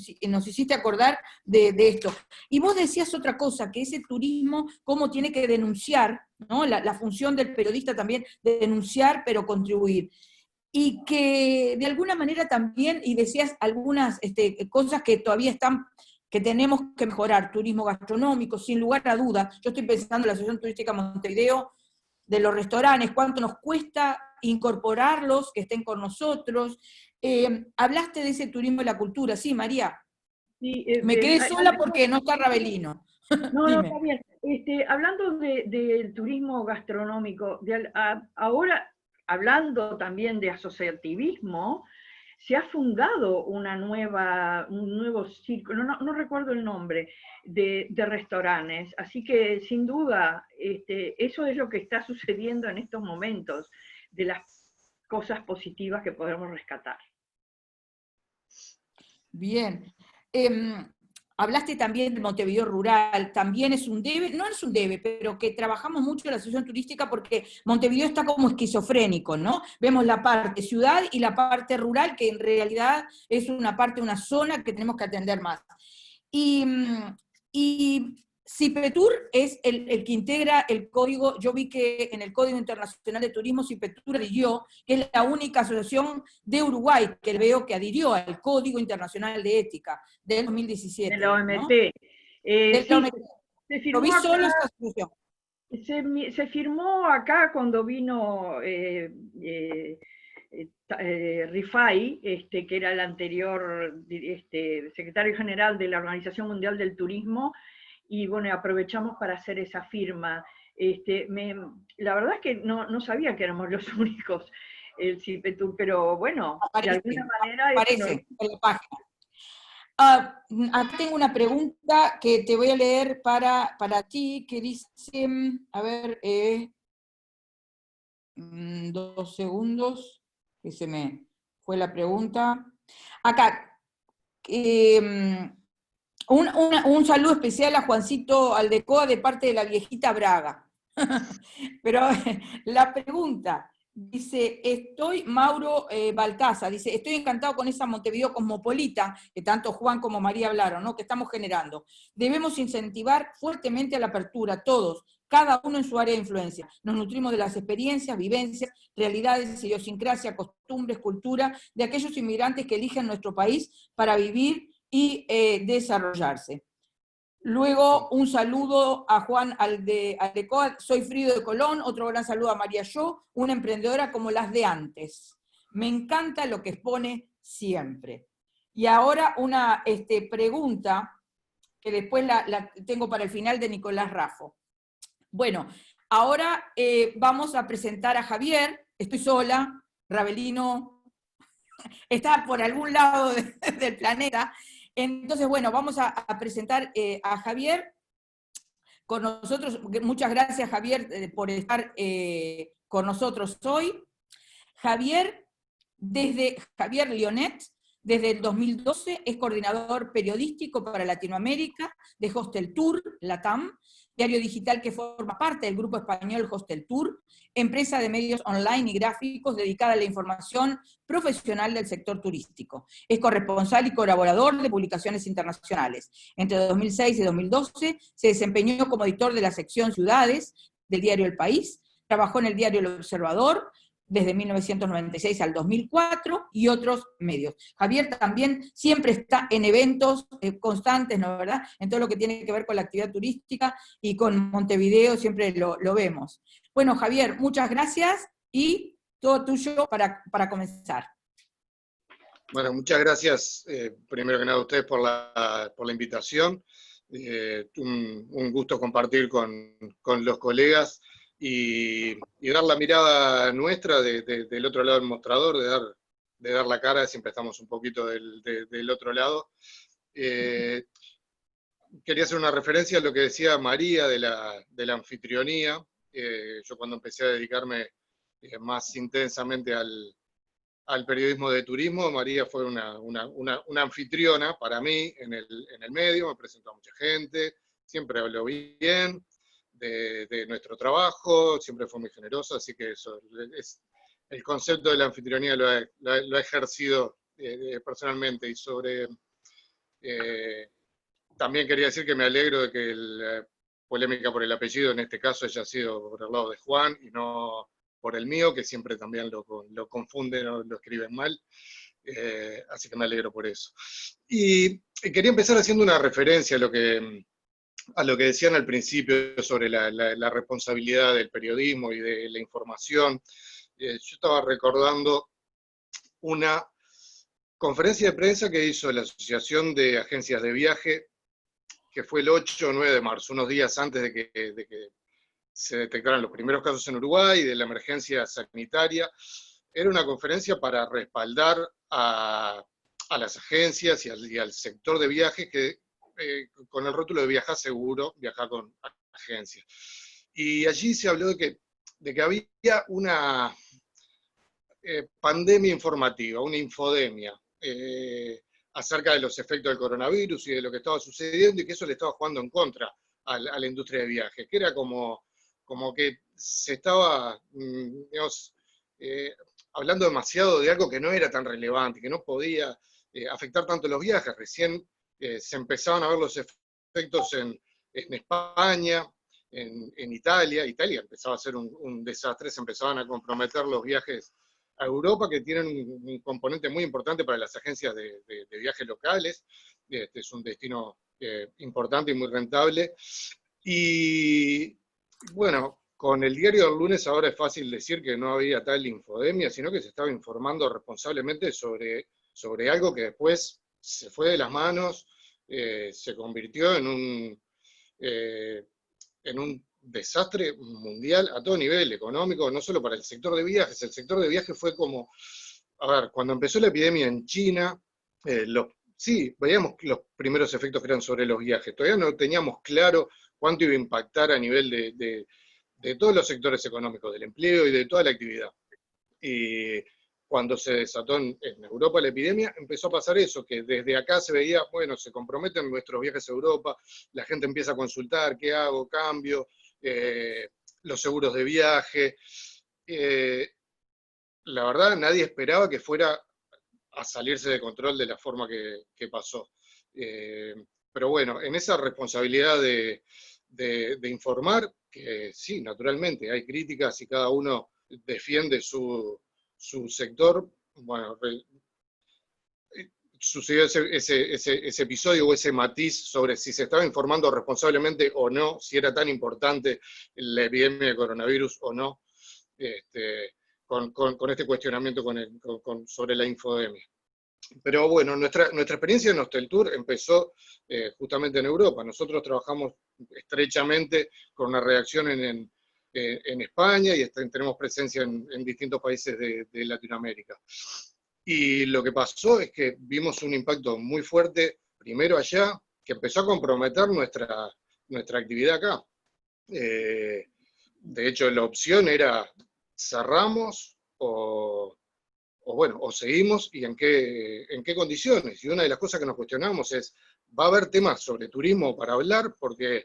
hiciste acordar de esto. Y vos decías otra cosa, que ese turismo, cómo tiene que denunciar, ¿no? La función del periodista también, de denunciar pero contribuir. Y que de alguna manera también, y decías algunas cosas que todavía están, que tenemos que mejorar, turismo gastronómico, sin lugar a dudas. Yo estoy pensando en la Asociación Turística Montevideo, de los restaurantes, cuánto nos cuesta incorporarlos, que estén con nosotros. Hablaste de ese turismo de la cultura, sí, María. Sí, me quedé sola porque no está Ravelino. No, está bien. Hablando del turismo gastronómico, ahora hablando también de asociativismo, se ha fundado un nuevo círculo, no recuerdo el nombre, de restaurantes. Así que sin duda, eso es lo que está sucediendo en estos momentos, de las cosas positivas que podemos rescatar. Bien. Hablaste también de Montevideo Rural, también es un debe, no es un debe, pero que trabajamos mucho en la asociación turística porque Montevideo está como esquizofrénico, ¿no? Vemos la parte ciudad y la parte rural, que en realidad es una zona que tenemos que atender más. Y CIPETUR es el que integra el código. Yo vi que en el Código Internacional de Turismo CIPETUR adhirió, que es la única asociación de Uruguay que veo que adhirió al Código Internacional de Ética del 2017. De la OMT. ¿no? Se firmó. Lo vi solo esta asociación. Se firmó acá cuando vino Rifai, que era el anterior secretario general de la Organización Mundial del Turismo, y bueno, aprovechamos para hacer esa firma. La verdad es que no sabía que éramos los únicos, el CIPETUR, pero bueno, de alguna manera... Aparece en la página. Acá tengo una pregunta que te voy a leer para ti, que dice, a ver, 2 segundos, que se me fue la pregunta. Acá, un saludo especial a Juancito Aldecoa de parte de la viejita Braga. Pero la pregunta dice, Mauro Baltaza, dice, estoy encantado con esa Montevideo cosmopolita, que tanto Juan como María hablaron, ¿no?, que estamos generando. Debemos incentivar fuertemente a la apertura, todos, cada uno en su área de influencia. Nos nutrimos de las experiencias, vivencias, realidades, idiosincrasia, costumbres, cultura, de aquellos inmigrantes que eligen nuestro país para vivir y desarrollarse. Luego, un saludo a Juan Aldecoa, soy Frido de Colón, otro gran saludo a María Yo, una emprendedora como las de antes. Me encanta lo que expone siempre. Y ahora una pregunta, que después la tengo para el final, de Nicolás Raffo. Bueno, ahora vamos a presentar a Javier, estoy sola, Ravelino está por algún lado del planeta. Entonces, bueno, vamos a presentar a Javier con nosotros. Muchas gracias, Javier, por estar con nosotros hoy. Javier Leonet, desde el 2012, es coordinador periodístico para Latinoamérica de Hostel Tour, LATAM, diario digital que forma parte del grupo español Hostel Tour, empresa de medios online y gráficos dedicada a la información profesional del sector turístico. Es corresponsal y colaborador de publicaciones internacionales. Entre 2006 y 2012 se desempeñó como editor de la sección Ciudades del diario El País, trabajó en el diario El Observador desde 1996 al 2004 y otros medios. Javier también siempre está en eventos constantes, ¿no, verdad?, en todo lo que tiene que ver con la actividad turística, y con Montevideo siempre lo vemos. Bueno, Javier, muchas gracias y todo tuyo para comenzar. Bueno, muchas gracias, primero que nada, a ustedes por la invitación. Un gusto compartir con los colegas y dar la mirada nuestra del otro lado del mostrador, de dar dar la cara, siempre estamos un poquito del otro lado. Quería hacer una referencia a lo que decía María de la anfitrionía. Yo cuando empecé a dedicarme más intensamente al periodismo de turismo, María fue una anfitriona para mí en el medio, me presentó a mucha gente, siempre habló bien de nuestro trabajo, siempre fue muy generosa, así que eso el concepto de la anfitrionía lo he ejercido personalmente. Y sobre... también quería decir que me alegro de que la polémica por el apellido en este caso haya sido por el lado de Juan y no por el mío, que siempre también lo confunden o lo escriben mal. Así que me alegro por eso. Y quería empezar haciendo una referencia a lo que decían al principio sobre la responsabilidad del periodismo y de la información. Yo estaba recordando una conferencia de prensa que hizo la Asociación de Agencias de Viaje, que fue el 8 o 9 de marzo, unos días antes de que se detectaran los primeros casos en Uruguay y de la emergencia sanitaria. Era una conferencia para respaldar a las agencias y al sector de viajes que, con el rótulo de viajar seguro, viajar con agencias. Y allí se habló de que había una pandemia informativa, una infodemia, acerca de los efectos del coronavirus y de lo que estaba sucediendo, y que eso le estaba jugando en contra a la industria de viajes, que era como que se estaba, digamos, hablando demasiado de algo que no era tan relevante, que no podía afectar tanto los viajes. Recién se empezaban a ver los efectos en España, en Italia. Italia empezaba a ser un desastre, se empezaban a comprometer los viajes a Europa, que tienen un componente muy importante para las agencias de viajes locales. Este es un destino importante y muy rentable. Y bueno, con el diario del lunes ahora es fácil decir que no había tal infodemia, sino que se estaba informando responsablemente sobre algo que después se fue de las manos, se convirtió en un desastre mundial a todo nivel, económico, no solo para el sector de viajes. El sector de viajes fue como, a ver, cuando empezó la epidemia en China, sí, veíamos los primeros efectos que eran sobre los viajes. Todavía no teníamos claro cuánto iba a impactar a nivel de todos los sectores económicos, del empleo y de toda la actividad. Y cuando se desató en Europa la epidemia, empezó a pasar eso, que desde acá se veía, bueno, se comprometen nuestros viajes a Europa, la gente empieza a consultar, ¿qué hago? Cambio, los seguros de viaje. La verdad, nadie esperaba que fuera a salirse de control de la forma que pasó. Pero bueno, en esa responsabilidad de informar, que sí, naturalmente, hay críticas y cada uno defiende su sector. Bueno, sucedió ese episodio o ese matiz sobre si se estaba informando responsablemente o no, si era tan importante la epidemia de coronavirus o no, con este cuestionamiento sobre la infodemia. Pero bueno, nuestra experiencia en Hosteltour empezó justamente en Europa. Nosotros trabajamos estrechamente con una redacción en España y tenemos presencia en distintos países de Latinoamérica. Y lo que pasó es que vimos un impacto muy fuerte, primero allá, que empezó a comprometer nuestra actividad acá. De hecho, la opción era cerramos o seguimos, y en qué condiciones. Y una de las cosas que nos cuestionamos es, ¿va a haber temas sobre turismo para hablar? Porque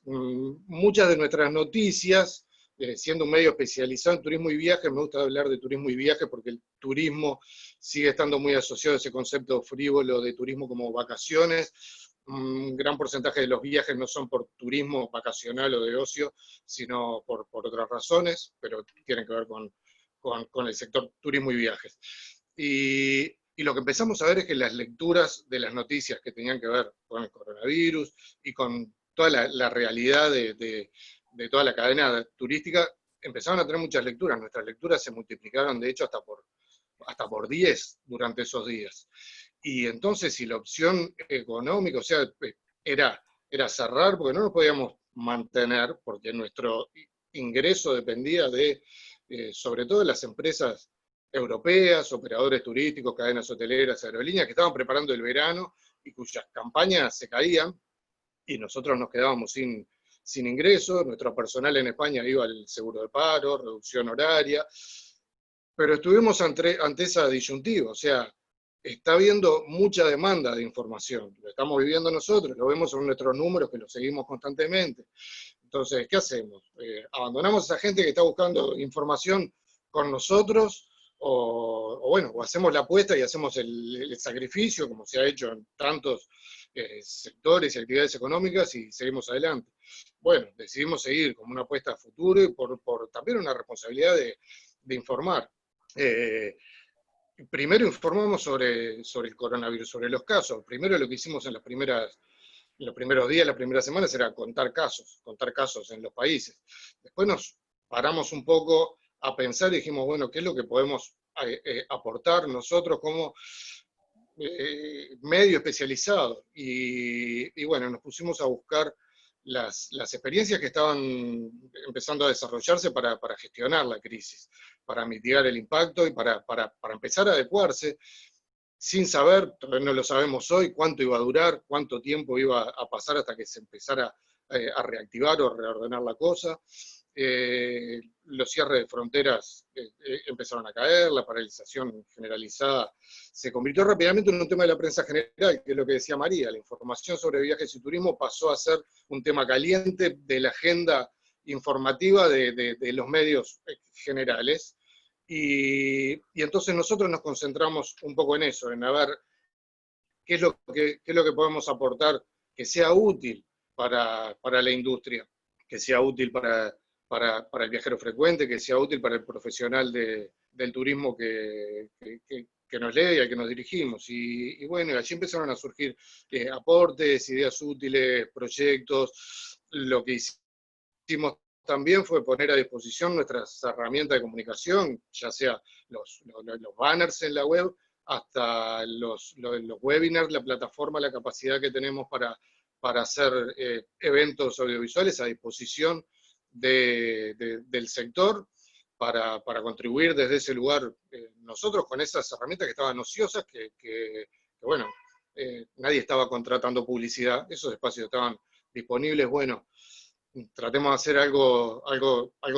muchas de nuestras noticias, siendo un medio especializado en turismo y viajes, me gusta hablar de turismo y viajes porque el turismo sigue estando muy asociado a ese concepto frívolo de turismo como vacaciones. Un gran porcentaje de los viajes no son por turismo vacacional o de ocio, sino por otras razones, pero tienen que ver con el sector turismo y viajes. Y lo que empezamos a ver es que las lecturas de las noticias que tenían que ver con el coronavirus y con toda la realidad de toda la cadena turística, empezaron a tener muchas lecturas. Nuestras lecturas se multiplicaron, de hecho, hasta por 10 durante esos días. Y entonces, si la opción económica, o sea, era cerrar, porque no nos podíamos mantener, porque nuestro ingreso dependía sobre todo de las empresas europeas, operadores turísticos, cadenas hoteleras, aerolíneas, que estaban preparando el verano y cuyas campañas se caían, y nosotros nos quedábamos sin ingresos. Nuestro personal en España iba al seguro de paro, reducción horaria, pero estuvimos ante esa disyuntiva, o sea, está habiendo mucha demanda de información, lo estamos viviendo nosotros, lo vemos en nuestros números que los seguimos constantemente. Entonces, ¿qué hacemos? ¿Abandonamos a esa gente que está buscando información con nosotros? O hacemos la apuesta y hacemos el sacrificio, como se ha hecho en tantos sectores y actividades económicas, y seguimos adelante. Bueno, decidimos seguir como una apuesta a futuro y por también una responsabilidad de informar. Primero informamos sobre el coronavirus, sobre los casos. Primero lo que hicimos en los primeros días, las primeras semanas, era contar casos en los países. Después nos paramos un poco a pensar y dijimos, bueno, ¿qué es lo que podemos aportar nosotros como medio especializado? Y bueno, nos pusimos a buscar las experiencias que estaban empezando a desarrollarse para gestionar la crisis, para mitigar el impacto y para empezar a adecuarse, sin saber, todavía no lo sabemos hoy, cuánto iba a durar, cuánto tiempo iba a pasar hasta que se empezara a reactivar o reordenar la cosa. Los cierres de fronteras empezaron a caer, la paralización generalizada se convirtió rápidamente en un tema de la prensa general, que es lo que decía María. La información sobre viajes y turismo pasó a ser un tema caliente de la agenda informativa de los medios generales. Y entonces nosotros nos concentramos un poco en eso, en a ver qué es lo que podemos aportar que sea útil para la industria, que sea útil para el viajero frecuente, que sea útil para el profesional del turismo que nos lee y al que nos dirigimos. Y bueno, allí empezaron a surgir aportes, ideas útiles, proyectos. Lo que hicimos también fue poner a disposición nuestras herramientas de comunicación, ya sea los banners en la web, hasta los webinars, la plataforma, la capacidad que tenemos para hacer eventos audiovisuales a disposición del sector, para contribuir desde ese lugar nosotros con esas herramientas que estaban ociosas, que bueno, nadie estaba contratando publicidad, esos espacios estaban disponibles. Bueno, tratemos de hacer algo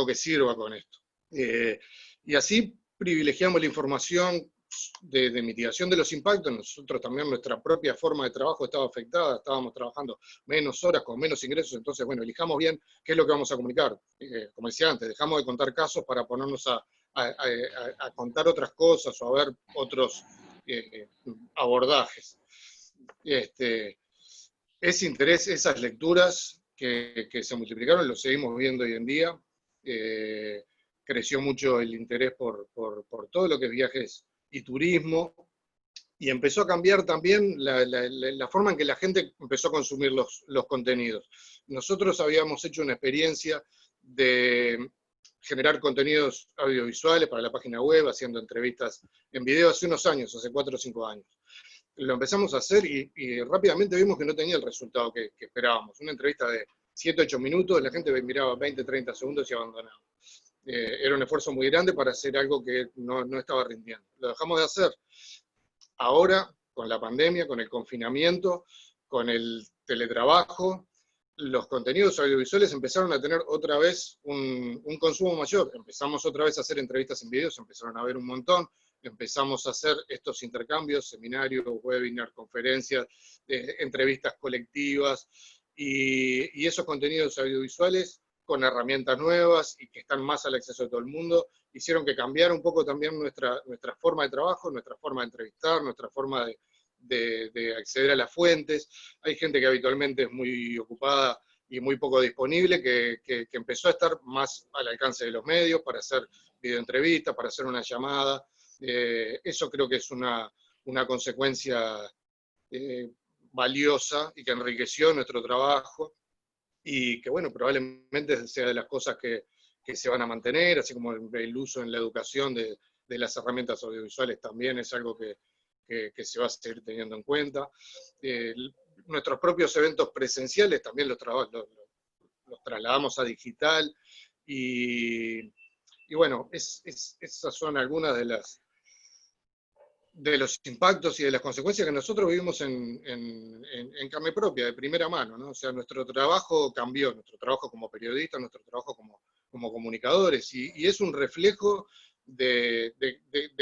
que sirva con esto. Y así privilegiamos la información de mitigación de los impactos. Nosotros también, nuestra propia forma de trabajo estaba afectada, estábamos trabajando menos horas, con menos ingresos. Entonces, bueno, elijamos bien qué es lo que vamos a comunicar. Como decía antes, dejamos de contar casos para ponernos a contar otras cosas o a ver otros abordajes. Ese interés, esas lecturas que se multiplicaron, lo seguimos viendo hoy en día. Creció mucho el interés por todo lo que es viajes y turismo, y empezó a cambiar también la forma en que la gente empezó a consumir los contenidos. Nosotros habíamos hecho una experiencia de generar contenidos audiovisuales para la página web, haciendo entrevistas en video hace unos años, hace 4 o 5 años. Lo empezamos a hacer y rápidamente vimos que no tenía el resultado que esperábamos. Una entrevista de 7 o 8 minutos, la gente miraba 20, 30 segundos y abandonaba. Era un esfuerzo muy grande para hacer algo que no estaba rindiendo. Lo dejamos de hacer. Ahora, con la pandemia, con el confinamiento, con el teletrabajo, los contenidos audiovisuales empezaron a tener otra vez un consumo mayor. Empezamos otra vez a hacer entrevistas en video, se empezaron a ver un montón. Empezamos a hacer estos intercambios, seminarios, webinars, conferencias, entrevistas colectivas, y esos contenidos audiovisuales con herramientas nuevas y que están más al acceso de todo el mundo, hicieron que cambiara un poco también nuestra forma de trabajo, nuestra forma de entrevistar, nuestra forma de acceder a las fuentes. Hay gente que habitualmente es muy ocupada y muy poco disponible, que empezó a estar más al alcance de los medios para hacer videoentrevistas, para hacer una llamada. Eso creo que es una consecuencia valiosa y que enriqueció nuestro trabajo, y que bueno, probablemente sea de las cosas que se van a mantener, así como el uso en la educación de las herramientas audiovisuales también es algo que se va a seguir teniendo en cuenta. Nuestros propios eventos presenciales también los trasladamos a digital, y bueno, esas son algunas de de los impactos y de las consecuencias que nosotros vivimos en carne propia, de primera mano, ¿no? O sea, nuestro trabajo cambió, nuestro trabajo como periodistas, nuestro trabajo como comunicadores, y es un reflejo de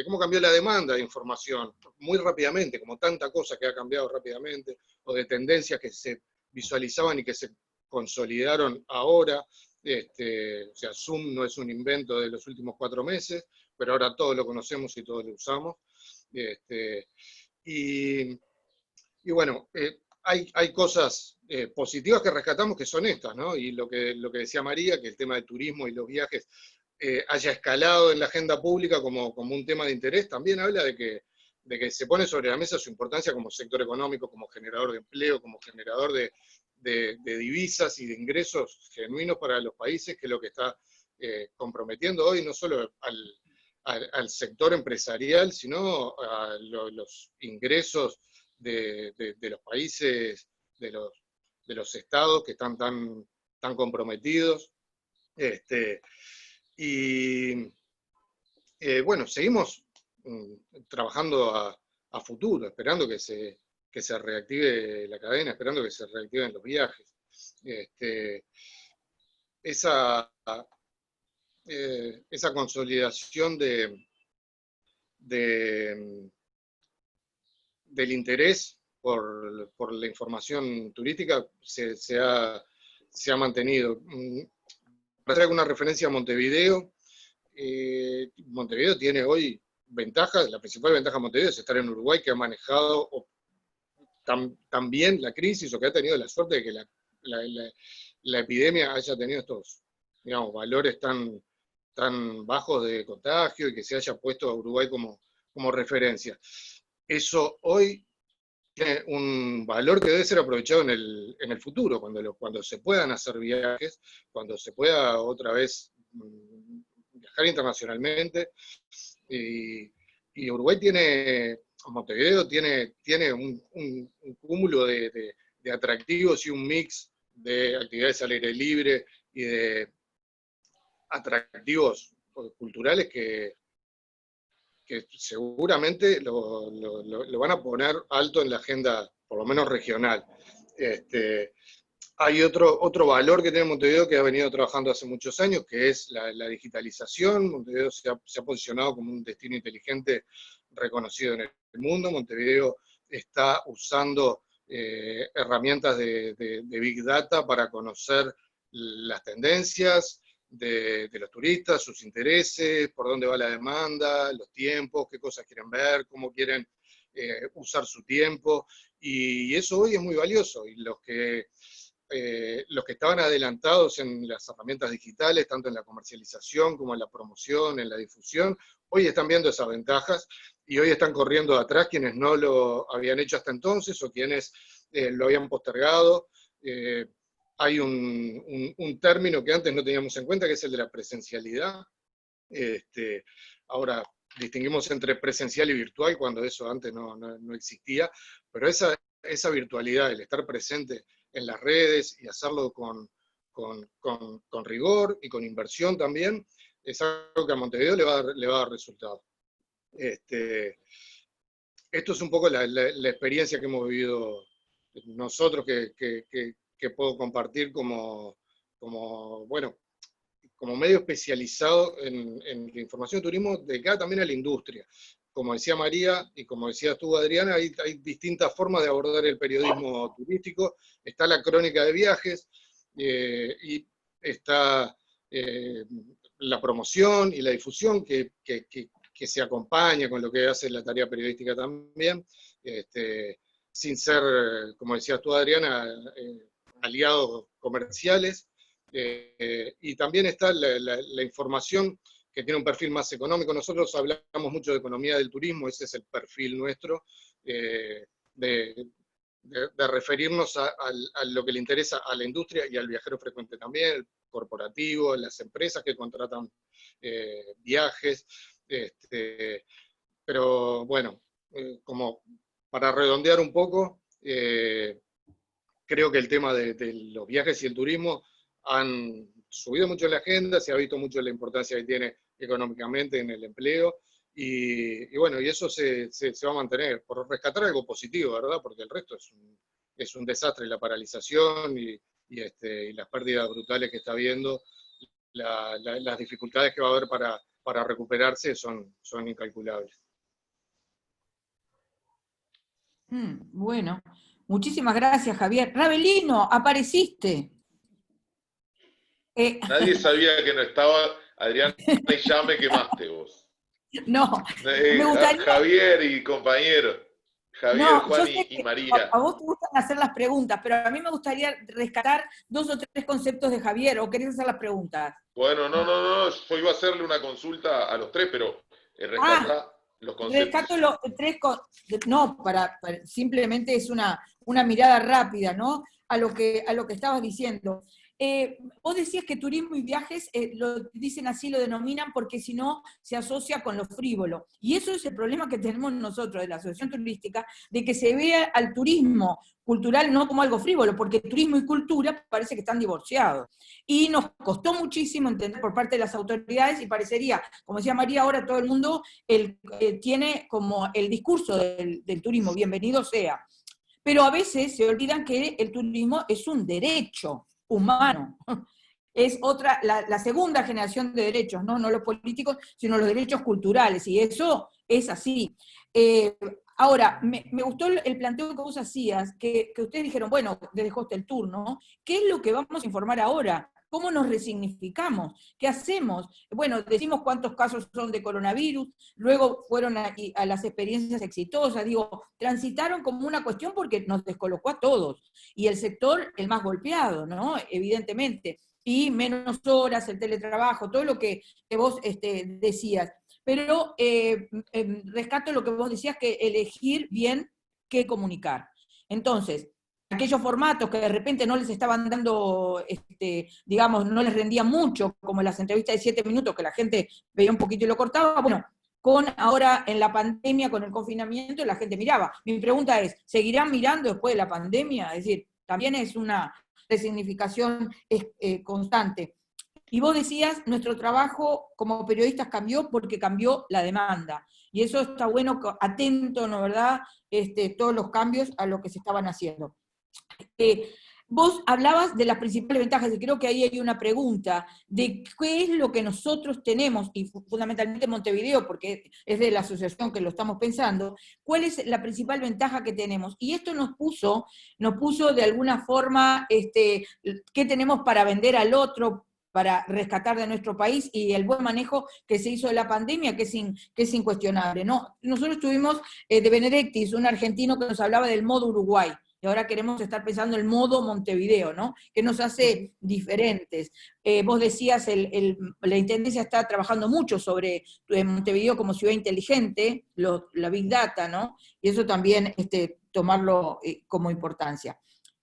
cómo cambió la demanda de información muy rápidamente, como tanta cosa que ha cambiado rápidamente, o de tendencias que se visualizaban y que se consolidaron ahora. O sea, Zoom no es un invento de los últimos 4 meses, pero ahora todos lo conocemos y todos lo usamos. Y bueno, hay cosas positivas que rescatamos que son estas, ¿no? Y lo que decía María, que el tema del turismo y los viajes haya escalado en la agenda pública como un tema de interés, también habla de que se pone sobre la mesa su importancia como sector económico, como generador de empleo, como generador de divisas y de ingresos genuinos para los países, que es lo que está comprometiendo hoy no solo al sector empresarial, sino a los ingresos de los países, de los estados que están tan comprometidos. Y bueno, seguimos trabajando a futuro, esperando que se reactive la cadena, esperando que se reactiven los viajes. Esa consolidación del interés por la información turística se ha mantenido. Para hacer alguna referencia a Montevideo, Montevideo tiene hoy ventajas. La principal ventaja de Montevideo es estar en Uruguay, que ha manejado también la crisis, o que ha tenido la suerte de que la epidemia haya tenido estos, digamos, valores tan bajos de contagio, y que se haya puesto a Uruguay como referencia. Eso hoy tiene un valor que debe ser aprovechado en el futuro, cuando se puedan hacer viajes, cuando se pueda otra vez viajar internacionalmente. Y Uruguay Montevideo tiene un cúmulo de atractivos y un mix de actividades al aire libre y de atractivos culturales que seguramente lo van a poner alto en la agenda, por lo menos regional. Hay otro valor que tiene Montevideo, que ha venido trabajando hace muchos años, que es la digitalización. Montevideo se ha posicionado como un destino inteligente reconocido en el mundo. Montevideo está usando herramientas de Big Data para conocer las tendencias de los turistas, sus intereses, por dónde va la demanda, los tiempos, qué cosas quieren ver, cómo quieren usar su tiempo, y eso hoy es muy valioso. Y los que estaban adelantados en las herramientas digitales, tanto en la comercialización como en la promoción, en la difusión, hoy están viendo esas ventajas, y hoy están corriendo atrás quienes no lo habían hecho hasta entonces, o quienes lo habían postergado. Hay un término que antes no teníamos en cuenta, que es el de la presencialidad. Ahora distinguimos entre presencial y virtual, cuando eso antes no existía, pero esa virtualidad, el estar presente en las redes y hacerlo con rigor y con inversión también, es algo que a Montevideo le va a dar resultado. Esto es un poco la experiencia que hemos vivido nosotros, que puedo compartir como medio especializado en la información de turismo, dedicada también a la industria. Como decía María, y como decías tú, Adriana, hay distintas formas de abordar el periodismo turístico. Está la crónica de viajes, y está la promoción y la difusión, que se acompaña con lo que hace la tarea periodística también, sin ser, como decías tú, Adriana, aliados comerciales. Y también está la información, que tiene un perfil más económico. Nosotros hablamos mucho de economía del turismo, ese es el perfil nuestro, de referirnos a lo que le interesa a la industria y al viajero frecuente también, el corporativo, las empresas que contratan viajes. Pero bueno, como para redondear un poco, creo que el tema de los viajes y el turismo han subido mucho en la agenda, se ha visto mucho la importancia que tiene económicamente en el empleo, Y bueno, y eso se va a mantener, por rescatar algo positivo, ¿verdad? Porque el resto es un desastre, la paralización y las pérdidas brutales que está habiendo, las dificultades que va a haber para recuperarse son incalculables. Bueno, muchísimas gracias, Javier. Ravelino, apareciste. Nadie sabía que no estaba Adriana y ya me quemaste vos. No, me gustaría... Javier y compañero. Javier, No, Juan yo sé y que María. a vos te gustan hacer las preguntas, pero a mí me gustaría rescatar 2 o 3 conceptos de Javier, ¿o querés hacer las preguntas? Bueno, no, yo iba a hacerle una consulta a los 3, pero rescata los Rescato conceptos. los 3, no, simplemente es una mirada rápida, ¿no? A lo que estabas diciendo. Vos decías que turismo y viajes, lo dicen así, lo denominan porque si no se asocia con lo frívolo. Y eso es el problema que tenemos nosotros de la Asociación Turística, de que se vea al turismo cultural no como algo frívolo, porque turismo y cultura parece que están divorciados. Y nos costó muchísimo entender por parte de las autoridades y parecería, como decía María, ahora todo el mundo tiene como el discurso del turismo, bienvenido sea. Pero a veces se olvidan que el turismo es un derecho humano. Es la segunda generación de derechos, ¿no? No los políticos, sino los derechos culturales, y eso es así. Ahora, me gustó el planteo que vos hacías, que ustedes dijeron, bueno, desde Hostel Tour, ¿no? ¿Qué es lo que vamos a informar ahora? ¿Cómo nos resignificamos? ¿Qué hacemos? Bueno, decimos cuántos casos son de coronavirus, luego fueron a las experiencias exitosas, digo, transitaron como una cuestión porque nos descolocó a todos, y el sector el más golpeado, ¿no? Evidentemente, y menos horas, el teletrabajo, todo lo que vos decías. Pero rescato lo que vos decías, que elegir bien qué comunicar. Entonces, aquellos formatos que de repente no les estaban dando, digamos, no les rendían mucho, como las entrevistas de 7 minutos, que la gente veía un poquito y lo cortaba, bueno, con ahora en la pandemia, con el confinamiento, la gente miraba. Mi pregunta es, ¿seguirán mirando después de la pandemia? Es decir, también es una resignificación constante. Y vos decías, nuestro trabajo como periodistas cambió porque cambió la demanda. Y eso está bueno, atento, ¿no verdad? Todos los cambios a lo que se estaban haciendo. Vos hablabas de las principales ventajas, y creo que ahí hay una pregunta, de qué es lo que nosotros tenemos, y fundamentalmente Montevideo, porque es de la asociación que lo estamos pensando, cuál es la principal ventaja que tenemos. Y esto nos puso de alguna forma, qué tenemos para vender al otro, para rescatar de nuestro país, y el buen manejo que se hizo de la pandemia, que es incuestionable, ¿no? Nosotros tuvimos de Benedictis, un argentino que nos hablaba del modo Uruguay, y ahora queremos estar pensando en el modo Montevideo, ¿no? Que nos hace diferentes. Vos decías, la Intendencia está trabajando mucho sobre Montevideo como ciudad inteligente, la Big Data, ¿no? Y eso también tomarlo como importancia.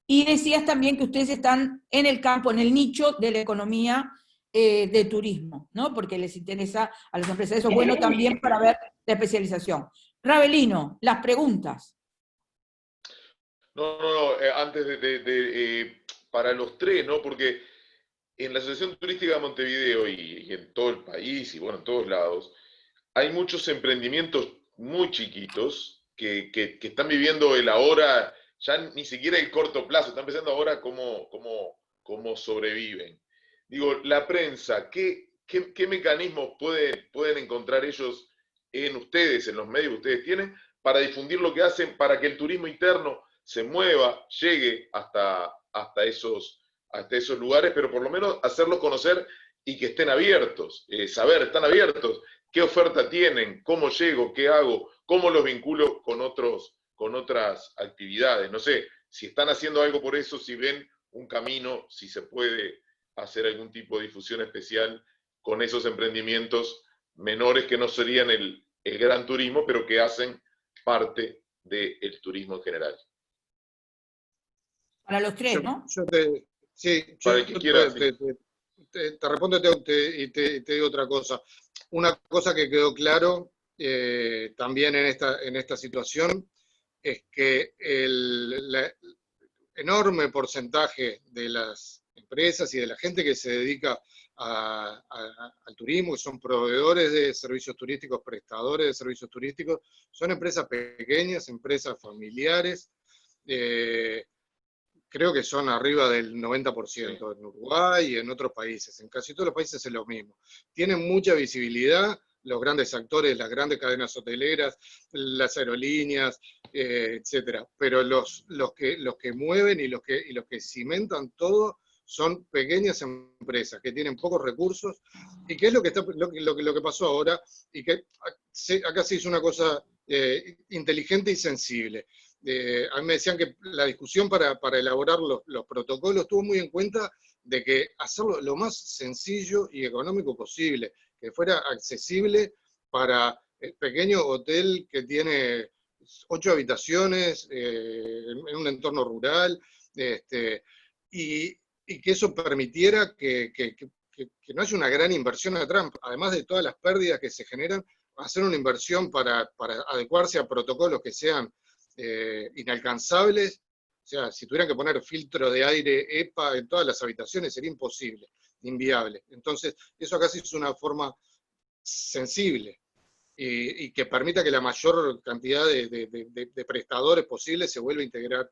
Y decías también que ustedes están en el campo, en el nicho de la economía de turismo, ¿no? Porque les interesa a las empresas. Eso es bueno también para ver la especialización. Ravelino, las preguntas. No, antes para los 3, ¿no? Porque en la Asociación Turística de Montevideo y en todo el país y bueno, en todos lados, hay muchos emprendimientos muy chiquitos que están viviendo el ahora, ya ni siquiera el corto plazo, están pensando ahora cómo sobreviven. Digo, la prensa, ¿qué mecanismos pueden encontrar ellos en ustedes, en los medios que ustedes tienen, para difundir lo que hacen, para que el turismo interno se mueva, llegue hasta esos lugares, pero por lo menos hacerlos conocer y que estén abiertos, saber, están abiertos, qué oferta tienen, cómo llego, qué hago, cómo los vinculo con otras actividades. No sé, si están haciendo algo por eso, si ven un camino, si se puede hacer algún tipo de difusión especial con esos emprendimientos menores que no serían el gran turismo, pero que hacen parte del turismo en general. Para los 3, ¿no? Para el que quiera, te respondo y te digo otra cosa. Una cosa que quedó claro también en esta situación es que el enorme porcentaje de las empresas y de la gente que se dedica al turismo, que son proveedores de servicios turísticos, prestadores de servicios turísticos, son empresas pequeñas, empresas familiares, creo que son arriba del 90% en Uruguay y en otros países, en casi todos los países es lo mismo. Tienen mucha visibilidad, los grandes actores, las grandes cadenas hoteleras, las aerolíneas, etcétera. Pero los que mueven y los que cimentan todo son pequeñas empresas que tienen pocos recursos, y que es lo que pasó ahora, y que acá se hizo una cosa inteligente y sensible. A mí me decían que la discusión para elaborar los protocolos tuvo muy en cuenta de que hacerlo lo más sencillo y económico posible, que fuera accesible para el pequeño hotel que tiene 8 habitaciones en un entorno rural, y que eso permitiera que no haya una gran inversión atrás, además de todas las pérdidas que se generan, hacer una inversión para adecuarse a protocolos que sean inalcanzables. O sea, si tuvieran que poner filtro de aire EPA en todas las habitaciones sería imposible, inviable. Entonces, eso acá sí es una forma sensible y que permita que la mayor cantidad de prestadores posibles se vuelva a integrar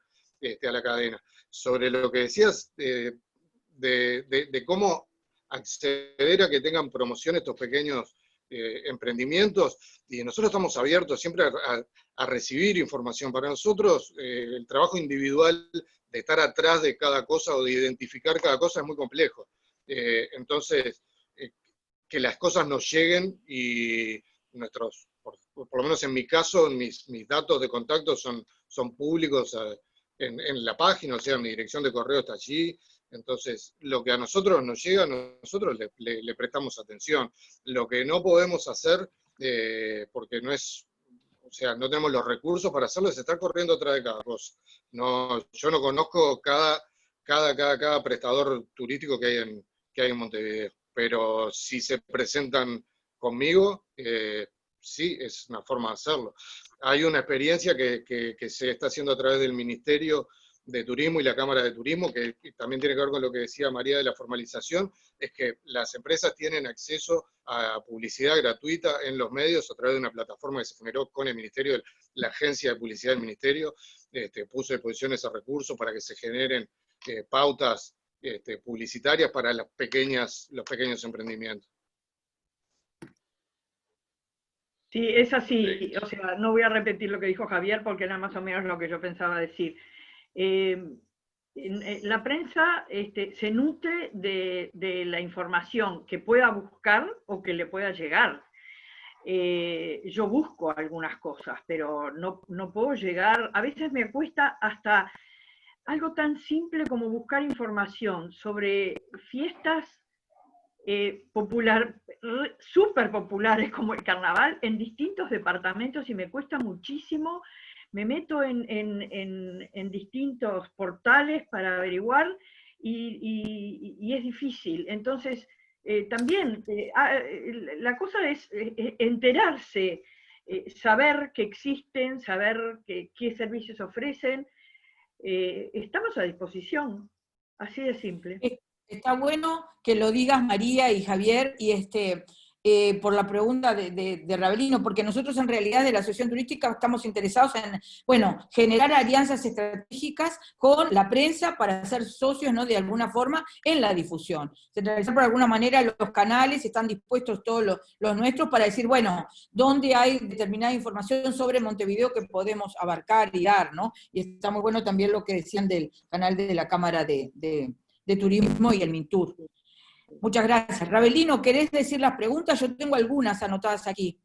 a la cadena. Sobre lo que decías de cómo acceder a que tengan promoción estos pequeños emprendimientos, y nosotros estamos abiertos siempre a recibir información. Para nosotros el trabajo individual de estar atrás de cada cosa o de identificar cada cosa es muy complejo. Entonces, que las cosas nos lleguen y por lo menos en mi caso, mis datos de contacto son públicos en la página, o sea, mi dirección de correo está allí. Entonces, lo que a nosotros nos llega, nosotros le prestamos atención. Lo que no podemos hacer, porque no tenemos los recursos para hacerlo, es estar corriendo atrás de cada cosa. Yo no conozco cada prestador turístico que hay en Montevideo, pero si se presentan conmigo, sí, es una forma de hacerlo. Hay una experiencia que se está haciendo a través del Ministerio de Turismo y la Cámara de Turismo, que también tiene que ver con lo que decía María de la formalización, es que las empresas tienen acceso a publicidad gratuita en los medios a través de una plataforma que se generó con el Ministerio, la Agencia de Publicidad del Ministerio, puso a disposición ese recurso para que se generen pautas publicitarias para los pequeños emprendimientos. Sí, es así. O sea, no voy a repetir lo que dijo Javier porque era más o menos lo que yo pensaba decir. La prensa se nutre de la información que pueda buscar o que le pueda llegar. Yo busco algunas cosas, pero no puedo llegar. A veces me cuesta hasta algo tan simple como buscar información sobre fiestas súper populares como el carnaval en distintos departamentos, y me cuesta muchísimo. Me meto en distintos portales para averiguar y es difícil. Entonces, también la cosa es enterarse, saber que existen, saber qué servicios ofrecen. Estamos a disposición, así de simple. Está bueno que lo digas, María y Javier, y por la pregunta de Ravelino, porque nosotros en realidad de la Asociación Turística estamos interesados en, generar alianzas estratégicas con la prensa para ser socios, ¿no?, de alguna forma en la difusión. Centralizar por alguna manera los canales, están dispuestos todos los nuestros para decir, dónde hay determinada información sobre Montevideo que podemos abarcar y dar, ¿no? Y está muy bueno también lo que decían del canal de la Cámara de Turismo y el Mintur. Muchas gracias. Ravelino, ¿querés decir las preguntas? Yo tengo algunas anotadas aquí.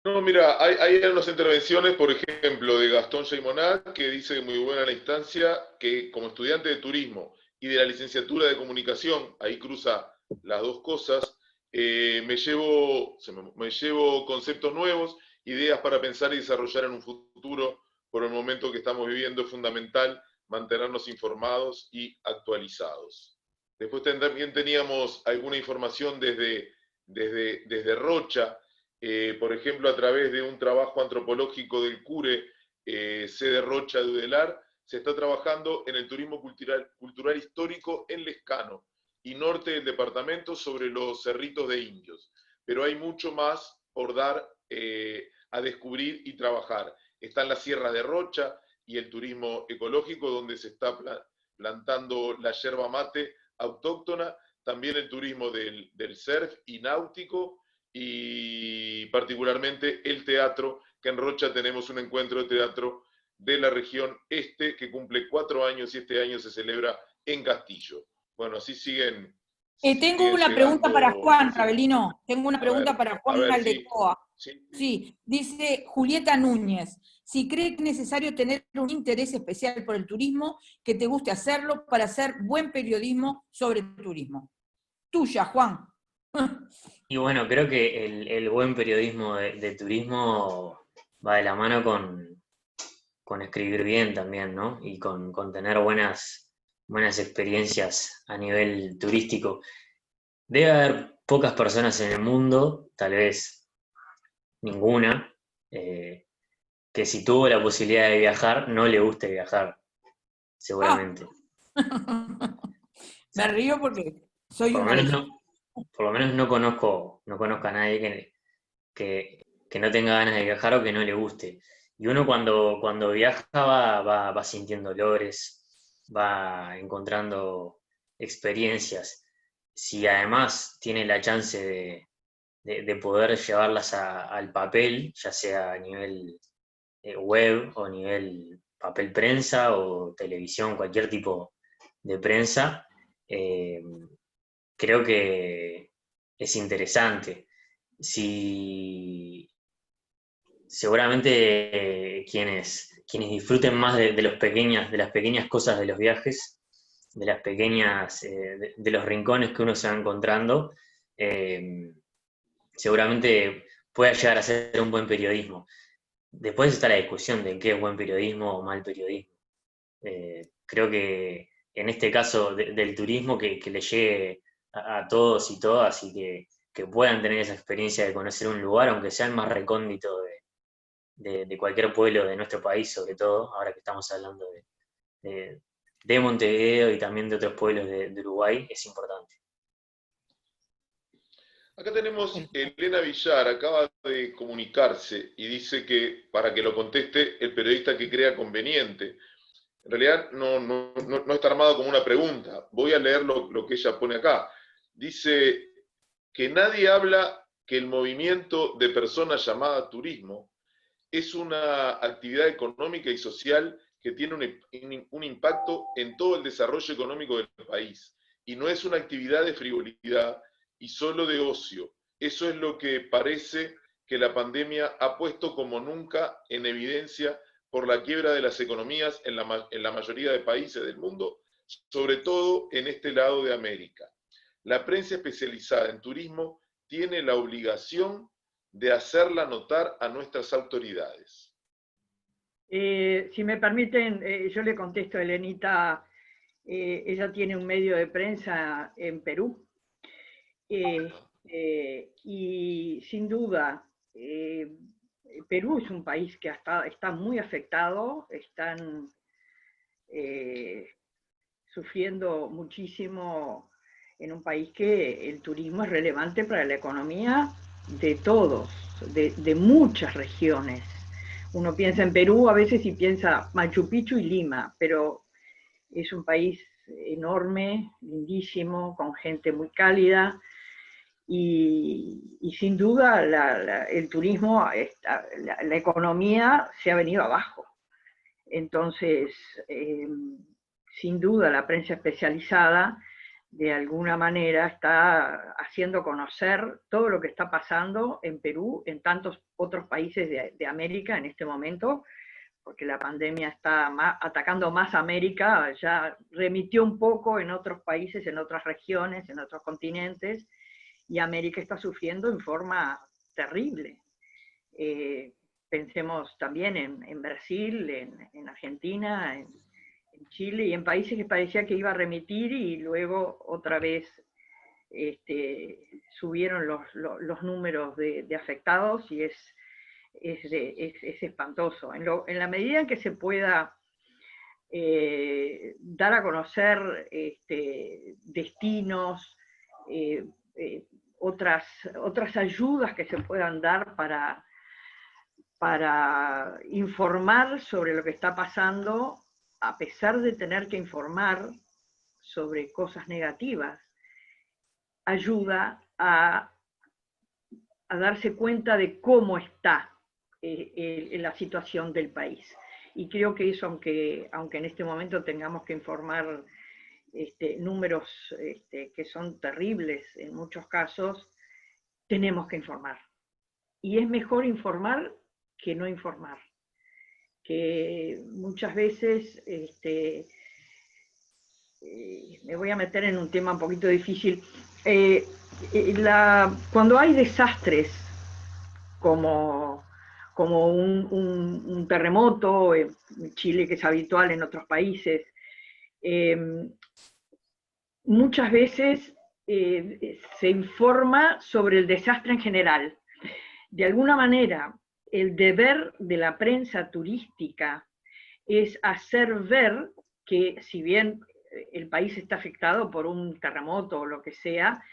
No, mira, hay unas intervenciones, por ejemplo, de Gastón Seymonat, que dice muy buena la instancia, que como estudiante de turismo y de la licenciatura de comunicación, ahí cruza las dos cosas, me llevo conceptos nuevos, ideas para pensar y desarrollar en un futuro. Por el momento que estamos viviendo es fundamental mantenernos informados y actualizados. Después también teníamos alguna información desde Rocha, por ejemplo, a través de un trabajo antropológico del CURE, sede Rocha de Udelar, se está trabajando en el turismo cultural histórico en Lescano, y norte del departamento sobre los cerritos de indios. Pero hay mucho más por dar a descubrir y trabajar. Está en la Sierra de Rocha y el turismo ecológico, donde se está plantando la yerba mate autóctona, también el turismo del surf y náutico, y particularmente el teatro, que en Rocha tenemos un encuentro de teatro de la región este que cumple 4 años y este año se celebra en Castillo. Bueno, así siguen. Tengo una pregunta para Juan, Ravelino. Tengo una pregunta para Juan Aldecoa. Sí, dice Julieta Núñez, si cree que es necesario tener un interés especial por el turismo, que te guste hacerlo para hacer buen periodismo sobre el turismo. Tuya, Juan. Y bueno, creo que el buen periodismo de turismo va de la mano con escribir bien también, ¿no? Y con tener buenas experiencias a nivel turístico. Debe haber pocas personas en el mundo, tal vez ninguna, que si tuvo la posibilidad de viajar, no le guste viajar, seguramente. Me río porque soy por una de ellas. Por lo menos no conozco a nadie que no tenga ganas de viajar o que no le guste. Y uno cuando viaja va sintiendo olores, va encontrando experiencias. Si además tiene la chance de poder llevarlas al papel, ya sea a nivel web o a nivel papel prensa o televisión, cualquier tipo de prensa, creo que es interesante. Seguramente quienes disfruten más de las pequeñas cosas de los viajes, de las pequeñas, de los rincones que uno se va encontrando, seguramente pueda llegar a ser un buen periodismo. Después está la discusión de qué es buen periodismo o mal periodismo. Creo que en este caso del turismo, que le llegue a todos y todas y que puedan tener esa experiencia de conocer un lugar, aunque sea el más recóndito de cualquier pueblo de nuestro país, sobre todo, ahora que estamos hablando de Montevideo y también de otros pueblos de Uruguay, es importante. Acá tenemos Elena Villar, acaba de comunicarse y dice que, para que lo conteste el periodista que crea conveniente. En realidad no está armado como una pregunta. Voy a leer lo que ella pone acá. Dice que nadie habla que el movimiento de personas llamada turismo es una actividad económica y social que tiene un impacto en todo el desarrollo económico del país. Y no es una actividad de frivolidad y solo de ocio. Eso es lo que parece que la pandemia ha puesto como nunca en evidencia por la quiebra de las economías en la mayoría de países del mundo, sobre todo en este lado de América. La prensa especializada en turismo tiene la obligación de hacerla notar a nuestras autoridades. Si me permiten, yo le contesto a Elenita. Ella tiene un medio de prensa en Perú, y sin duda, Perú es un país que está muy afectado, están sufriendo muchísimo en un país que el turismo es relevante para la economía de todos, de muchas regiones. Uno piensa en Perú a veces y piensa Machu Picchu y Lima, pero es un país enorme, lindísimo, con gente muy cálida, y sin duda el turismo, la economía se ha venido abajo. Entonces, sin duda la prensa especializada de alguna manera está haciendo conocer todo lo que está pasando en Perú, en tantos otros países de América en este momento, porque la pandemia está atacando más a América, ya remitió un poco en otros países, en otras regiones, en otros continentes, y América está sufriendo en forma terrible. Pensemos también en Brasil, en Argentina, en Chile y en países que parecía que iba a remitir y luego otra vez subieron los números de afectados, y es espantoso. En la medida en que se pueda dar a conocer destinos, otras ayudas que se puedan dar para informar sobre lo que está pasando, a pesar de tener que informar sobre cosas negativas, ayuda a darse cuenta de cómo está la situación del país. Y creo que eso, aunque en este momento tengamos que informar números que son terribles en muchos casos, tenemos que informar. Y es mejor informar que no informar. Que muchas veces, me voy a meter en un tema un poquito difícil, cuando hay desastres como un terremoto en Chile, que es habitual en otros países, muchas veces se informa sobre el desastre en general. De alguna manera, el deber de la prensa turística es hacer ver que, si bien el país está afectado por un terremoto o lo que sea,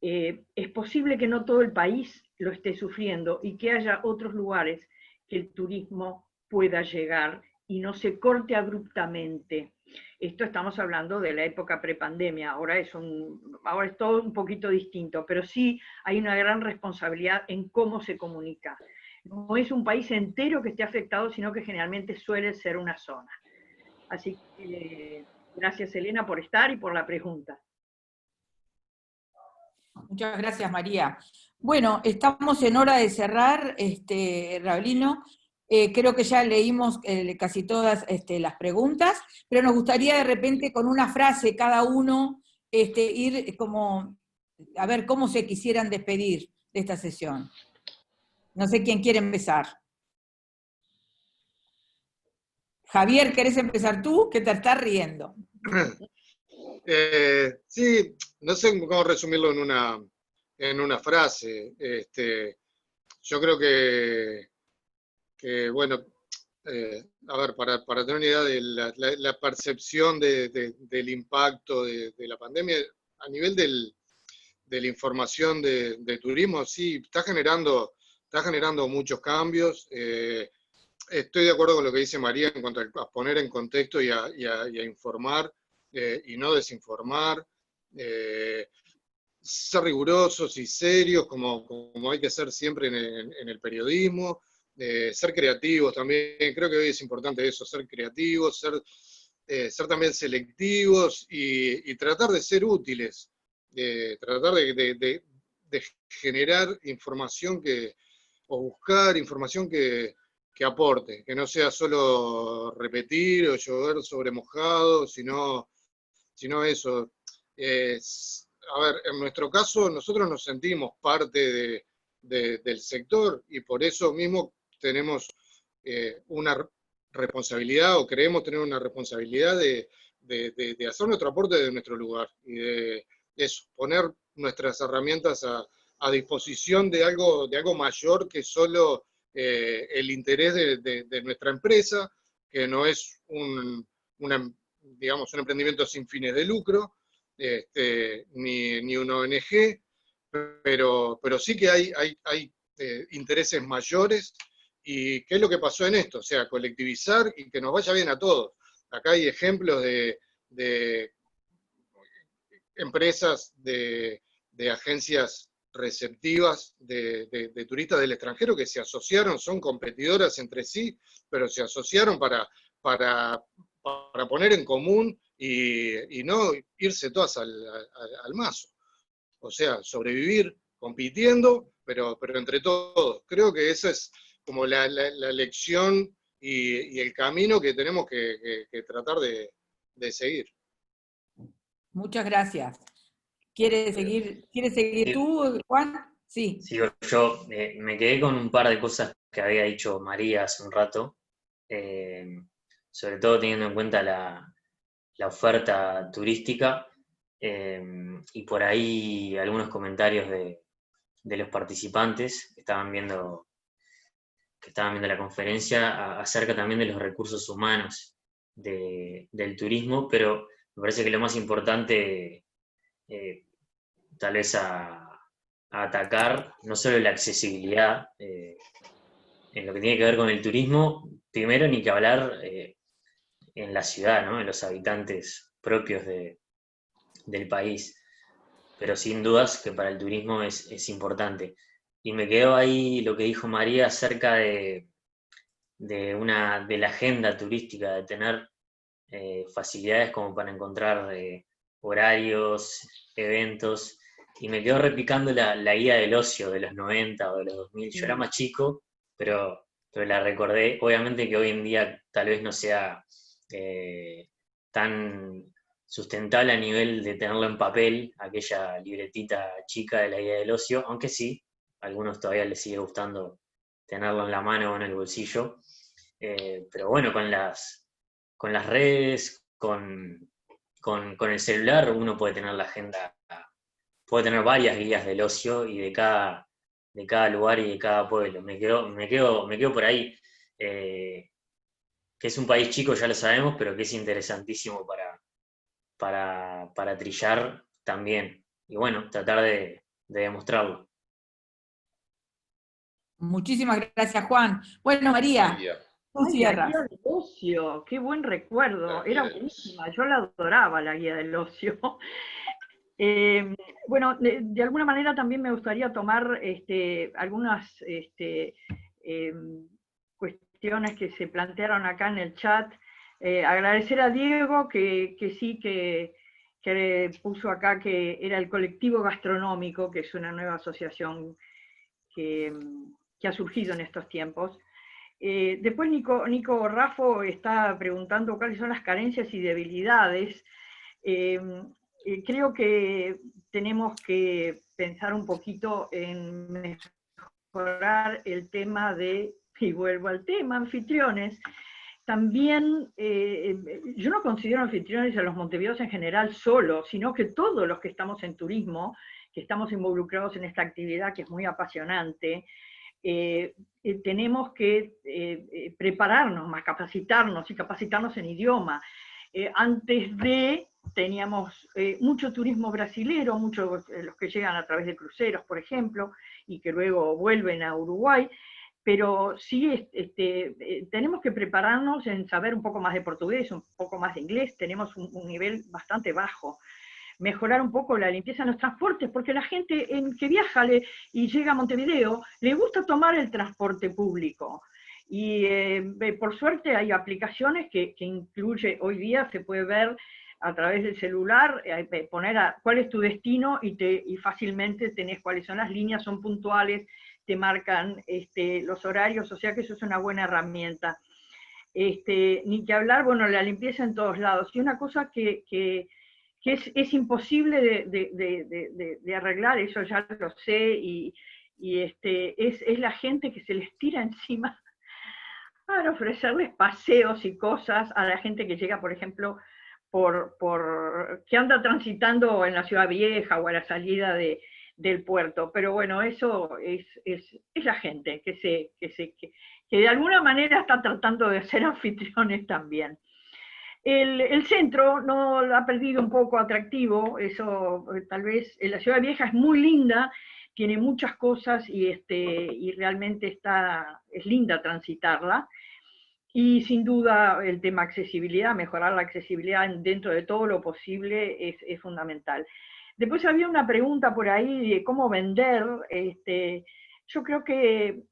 es posible que no todo el país lo esté sufriendo y que haya otros lugares que el turismo pueda llegar y no se corte abruptamente. Esto estamos hablando de la época prepandemia, ahora es todo un poquito distinto, pero sí hay una gran responsabilidad en cómo se comunica. No es un país entero que esté afectado, sino que generalmente suele ser una zona. Así que gracias, Elena, por estar y por la pregunta. Muchas gracias, María. Bueno, estamos en hora de cerrar, Raulino. Creo que ya leímos casi todas las preguntas, pero nos gustaría de repente con una frase cada uno ir como a ver cómo se quisieran despedir de esta sesión. No sé quién quiere empezar. Javier, ¿querés empezar tú? Que te estás riendo. Sí, no sé cómo resumirlo en una frase. Yo creo que bueno, a ver, para tener una idea de la percepción del impacto de la pandemia, a nivel de la información de turismo, sí, está generando muchos cambios. Estoy de acuerdo con lo que dice María en cuanto a poner en contexto y a informar y no desinformar. Ser rigurosos y serios como hay que ser siempre en el periodismo. Ser creativos también, creo que hoy es importante eso, ser creativos, ser también selectivos y tratar de ser útiles, tratar de generar información o buscar información que aporte, que no sea solo repetir o llover sobre mojado, sino eso. A ver, en nuestro caso nosotros nos sentimos parte del sector y por eso mismo tenemos una responsabilidad o creemos tener una responsabilidad de hacer nuestro aporte de nuestro lugar y de eso, poner nuestras herramientas a disposición de algo mayor que solo el interés de nuestra empresa, que no es digamos, un emprendimiento sin fines de lucro, ni una ONG, pero sí que hay intereses mayores. ¿Y qué es lo que pasó en esto? O sea, colectivizar y que nos vaya bien a todos. Acá hay ejemplos de empresas, de agencias receptivas de turistas del extranjero que se asociaron, son competidoras entre sí, pero se asociaron para poner en común y no irse todas al mazo. O sea, sobrevivir compitiendo, pero entre todos. Creo que esa es como la lección y el camino que tenemos que tratar de seguir. Muchas gracias. ¿Quieres seguir tú, Juan? Sí. Sigo yo. Me quedé con un par de cosas que había dicho María hace un rato, sobre todo teniendo en cuenta la oferta turística, y por ahí algunos comentarios de los participantes que estaban viendo la conferencia acerca también de los recursos humanos del turismo, pero me parece que lo más importante, tal vez a atacar, no solo la accesibilidad, en lo que tiene que ver con el turismo, primero ni que hablar en la ciudad, ¿no? En los habitantes propios del país, pero sin dudas que para el turismo es importante. Y me quedó ahí lo que dijo María acerca de la agenda turística, de tener facilidades como para encontrar horarios, eventos, y me quedó replicando la guía del ocio de los 90 o de los 2000. Yo era más chico, pero la recordé. Obviamente que hoy en día tal vez no sea tan sustentable a nivel de tenerlo en papel, aquella libretita chica de la guía del ocio, aunque sí, a algunos todavía les sigue gustando tenerlo en la mano o en el bolsillo. Pero bueno, con las redes, con el celular, uno puede tener la agenda, puede tener varias guías del ocio y de cada lugar y de cada pueblo. Me quedo por ahí, que es un país chico, ya lo sabemos, pero que es interesantísimo para trillar también. Y bueno, tratar de demostrarlo. Muchísimas gracias, Juan. Bueno, María, tú Ay, la cierras. guía del ocio, qué buen recuerdo, era buenísima, yo la adoraba, la guía del ocio. Bueno, de alguna manera también me gustaría tomar algunas cuestiones que se plantearon acá en el chat. Agradecer a Diego que sí, que puso acá que era el colectivo gastronómico, que es una nueva asociación que ha surgido en estos tiempos. Después Nico Raffo está preguntando cuáles son las carencias y debilidades. Creo que tenemos que pensar un poquito en mejorar el tema de, y vuelvo al tema, anfitriones. También, yo no considero anfitriones a los montevideanos en general solo, sino que todos los que estamos en turismo, que estamos involucrados en esta actividad que es muy apasionante, tenemos que prepararnos más, capacitarnos y capacitarnos en idioma. Antes de, teníamos mucho turismo brasilero, muchos los que llegan a través de cruceros, por ejemplo, y que luego vuelven a Uruguay, pero sí tenemos que prepararnos en saber un poco más de portugués, un poco más de inglés, tenemos un nivel bastante bajo. Mejorar un poco la limpieza en los transportes, porque la gente que viaja y llega a Montevideo, le gusta tomar el transporte público. Y por suerte hay aplicaciones que incluye, hoy día se puede ver a través del celular, poner cuál es tu destino y fácilmente tenés cuáles son las líneas, son puntuales, te marcan los horarios, o sea que eso es una buena herramienta. Ni que hablar, bueno, la limpieza en todos lados. Y una cosa que es imposible de arreglar, eso ya lo sé, y es la gente que se les tira encima para ofrecerles paseos y cosas a la gente que llega, por ejemplo, que anda transitando en la Ciudad Vieja o a la salida del puerto. Pero bueno, eso es la gente que de alguna manera está tratando de ser anfitriones también. El centro no ha perdido un poco atractivo, eso tal vez, la Ciudad Vieja es muy linda, tiene muchas cosas y realmente es linda transitarla, y sin duda el tema accesibilidad, mejorar la accesibilidad dentro de todo lo posible es fundamental. Después había una pregunta por ahí de cómo vender, yo creo que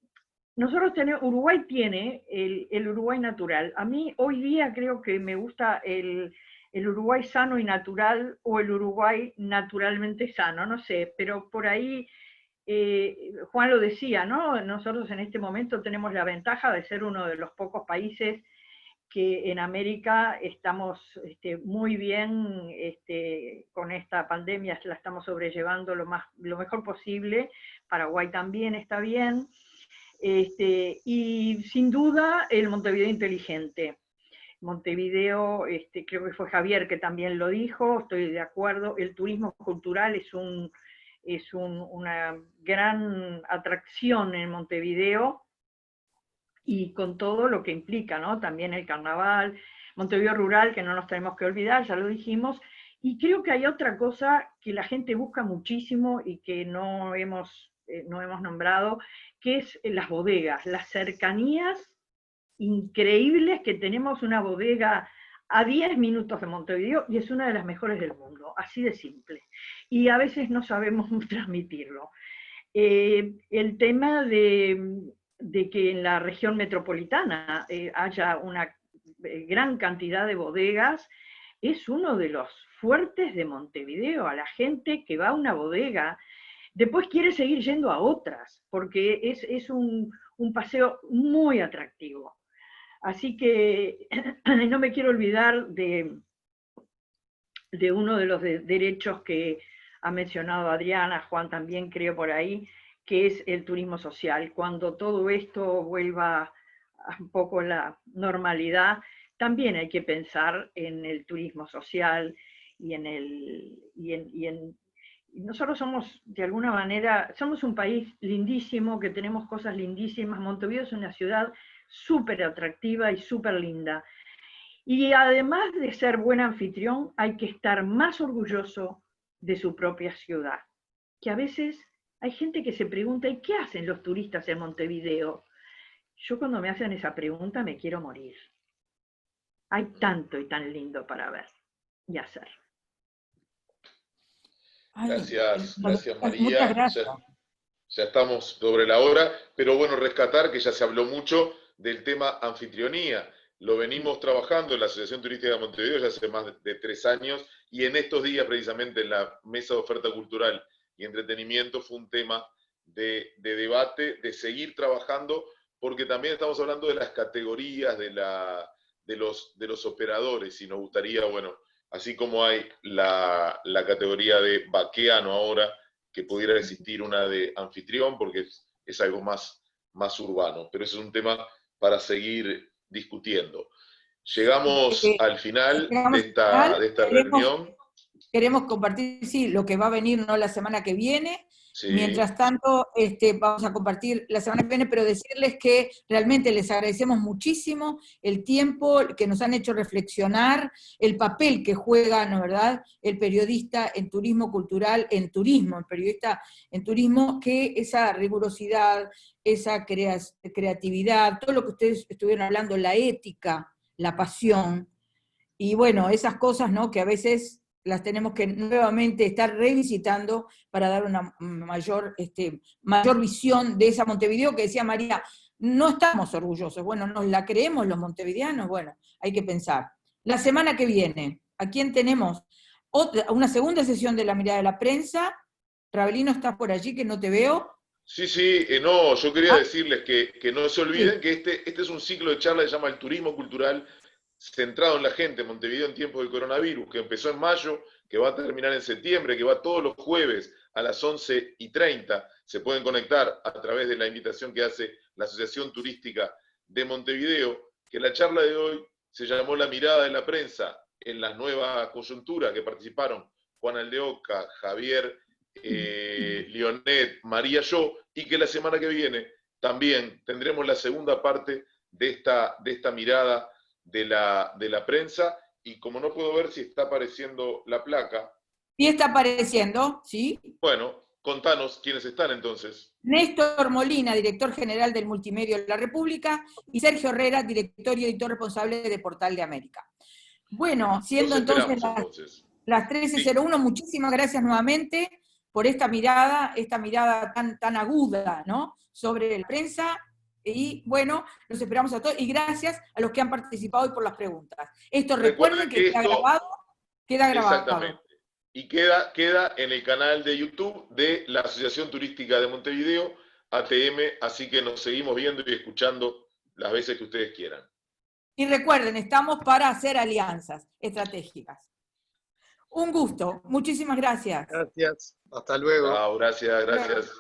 nosotros Uruguay tiene el Uruguay natural. A mí hoy día creo que me gusta el Uruguay sano y natural, o el Uruguay naturalmente sano, no sé, pero por ahí, Juan lo decía, ¿no? Nosotros en este momento tenemos la ventaja de ser uno de los pocos países que en América estamos muy bien con esta pandemia, la estamos sobrellevando lo mejor posible. Paraguay también está bien. Y sin duda el Montevideo inteligente. Montevideo, creo que fue Javier que también lo dijo, estoy de acuerdo, el turismo cultural es una gran atracción en Montevideo, y con todo lo que implica, ¿no? También el carnaval, Montevideo rural, que no nos tenemos que olvidar, ya lo dijimos. Y creo que hay otra cosa que la gente busca muchísimo y que no hemos nombrado, que es las bodegas, las cercanías increíbles que tenemos. Una bodega a 10 minutos de Montevideo y es una de las mejores del mundo, así de simple. Y a veces no sabemos transmitirlo. El tema de que en la región metropolitana haya una gran cantidad de bodegas es uno de los fuertes de Montevideo. A la gente que va a una bodega después quiere seguir yendo a otras, porque es un paseo muy atractivo. Así que no me quiero olvidar de uno de los derechos que ha mencionado Adriana, Juan también creo por ahí, que es el turismo social. Cuando todo esto vuelva a un poco la normalidad, también hay que pensar en el turismo social y nosotros somos, de alguna manera, somos un país lindísimo, que tenemos cosas lindísimas. Montevideo es una ciudad súper atractiva y súper linda. Y además de ser buen anfitrión, hay que estar más orgulloso de su propia ciudad. Que a veces hay gente que se pregunta, ¿y qué hacen los turistas en Montevideo? Yo cuando me hacen esa pregunta me quiero morir. Hay tanto y tan lindo para ver y hacer. Gracias, gracias Muchas María. gracias. Ya estamos sobre la hora, pero bueno, rescatar que ya se habló mucho del tema anfitrionía. Lo venimos trabajando en la Asociación Turística de Montevideo ya hace más de 3 años, y en estos días precisamente en la Mesa de Oferta Cultural y Entretenimiento fue un tema de debate, de seguir trabajando, porque también estamos hablando de las categorías de los operadores, y nos gustaría, bueno, así como hay la categoría de vaqueano ahora, que pudiera existir una de anfitrión, porque es algo más urbano, pero ese es un tema para seguir discutiendo. Llegamos al final de esta reunión. Queremos compartir, sí, lo que va a venir, no la semana que viene. Sí. Mientras tanto, vamos a compartir la semana que viene, pero decirles que realmente les agradecemos muchísimo el tiempo que nos han hecho reflexionar, el papel que juega, ¿no verdad?, el periodista en turismo cultural, el periodista en turismo, que esa rigurosidad, esa creatividad, todo lo que ustedes estuvieron hablando, la ética, la pasión, y bueno, esas cosas, ¿no?, que a veces las tenemos que nuevamente estar revisitando para dar una mayor visión de esa Montevideo que decía María, no estamos orgullosos. Bueno, ¿nos la creemos los montevideanos? Bueno, hay que pensar. La semana que viene, ¿a quién tenemos? Una segunda sesión de la mirada de la prensa. Ravelino, ¿estás por allí que no te veo? Sí, no, yo quería decirles que no se olviden que este es un ciclo de charlas que se llama el turismo cultural, centrado en la gente, Montevideo en tiempos del coronavirus, que empezó en mayo, que va a terminar en septiembre, que va todos los jueves a las 11:30. Se pueden conectar a través de la invitación que hace la Asociación Turística de Montevideo, que la charla de hoy se llamó La mirada de la prensa en la nueva coyuntura, que participaron Juan Aldeoca, Javier Lionet, María Yo, y que la semana que viene también tendremos la segunda parte de esta mirada de la prensa, y como no puedo ver si está apareciendo la placa. Sí está apareciendo, ¿sí? Bueno, contanos quiénes están entonces. Néstor Molina, director general del Multimedio de la República, y Sergio Herrera, director y editor responsable de Portal de América. Bueno, siendo entonces las 13:01, muchísimas gracias nuevamente por esta mirada tan aguda, ¿no?, sobre la prensa. Y bueno, los esperamos a todos, y gracias a los que han participado y por las preguntas. Esto recuerden que queda grabado. Exactamente. Y queda en el canal de YouTube de la Asociación Turística de Montevideo, ATM, así que nos seguimos viendo y escuchando las veces que ustedes quieran. Y recuerden, estamos para hacer alianzas estratégicas. Un gusto, muchísimas gracias. Gracias, hasta luego. Chao, gracias.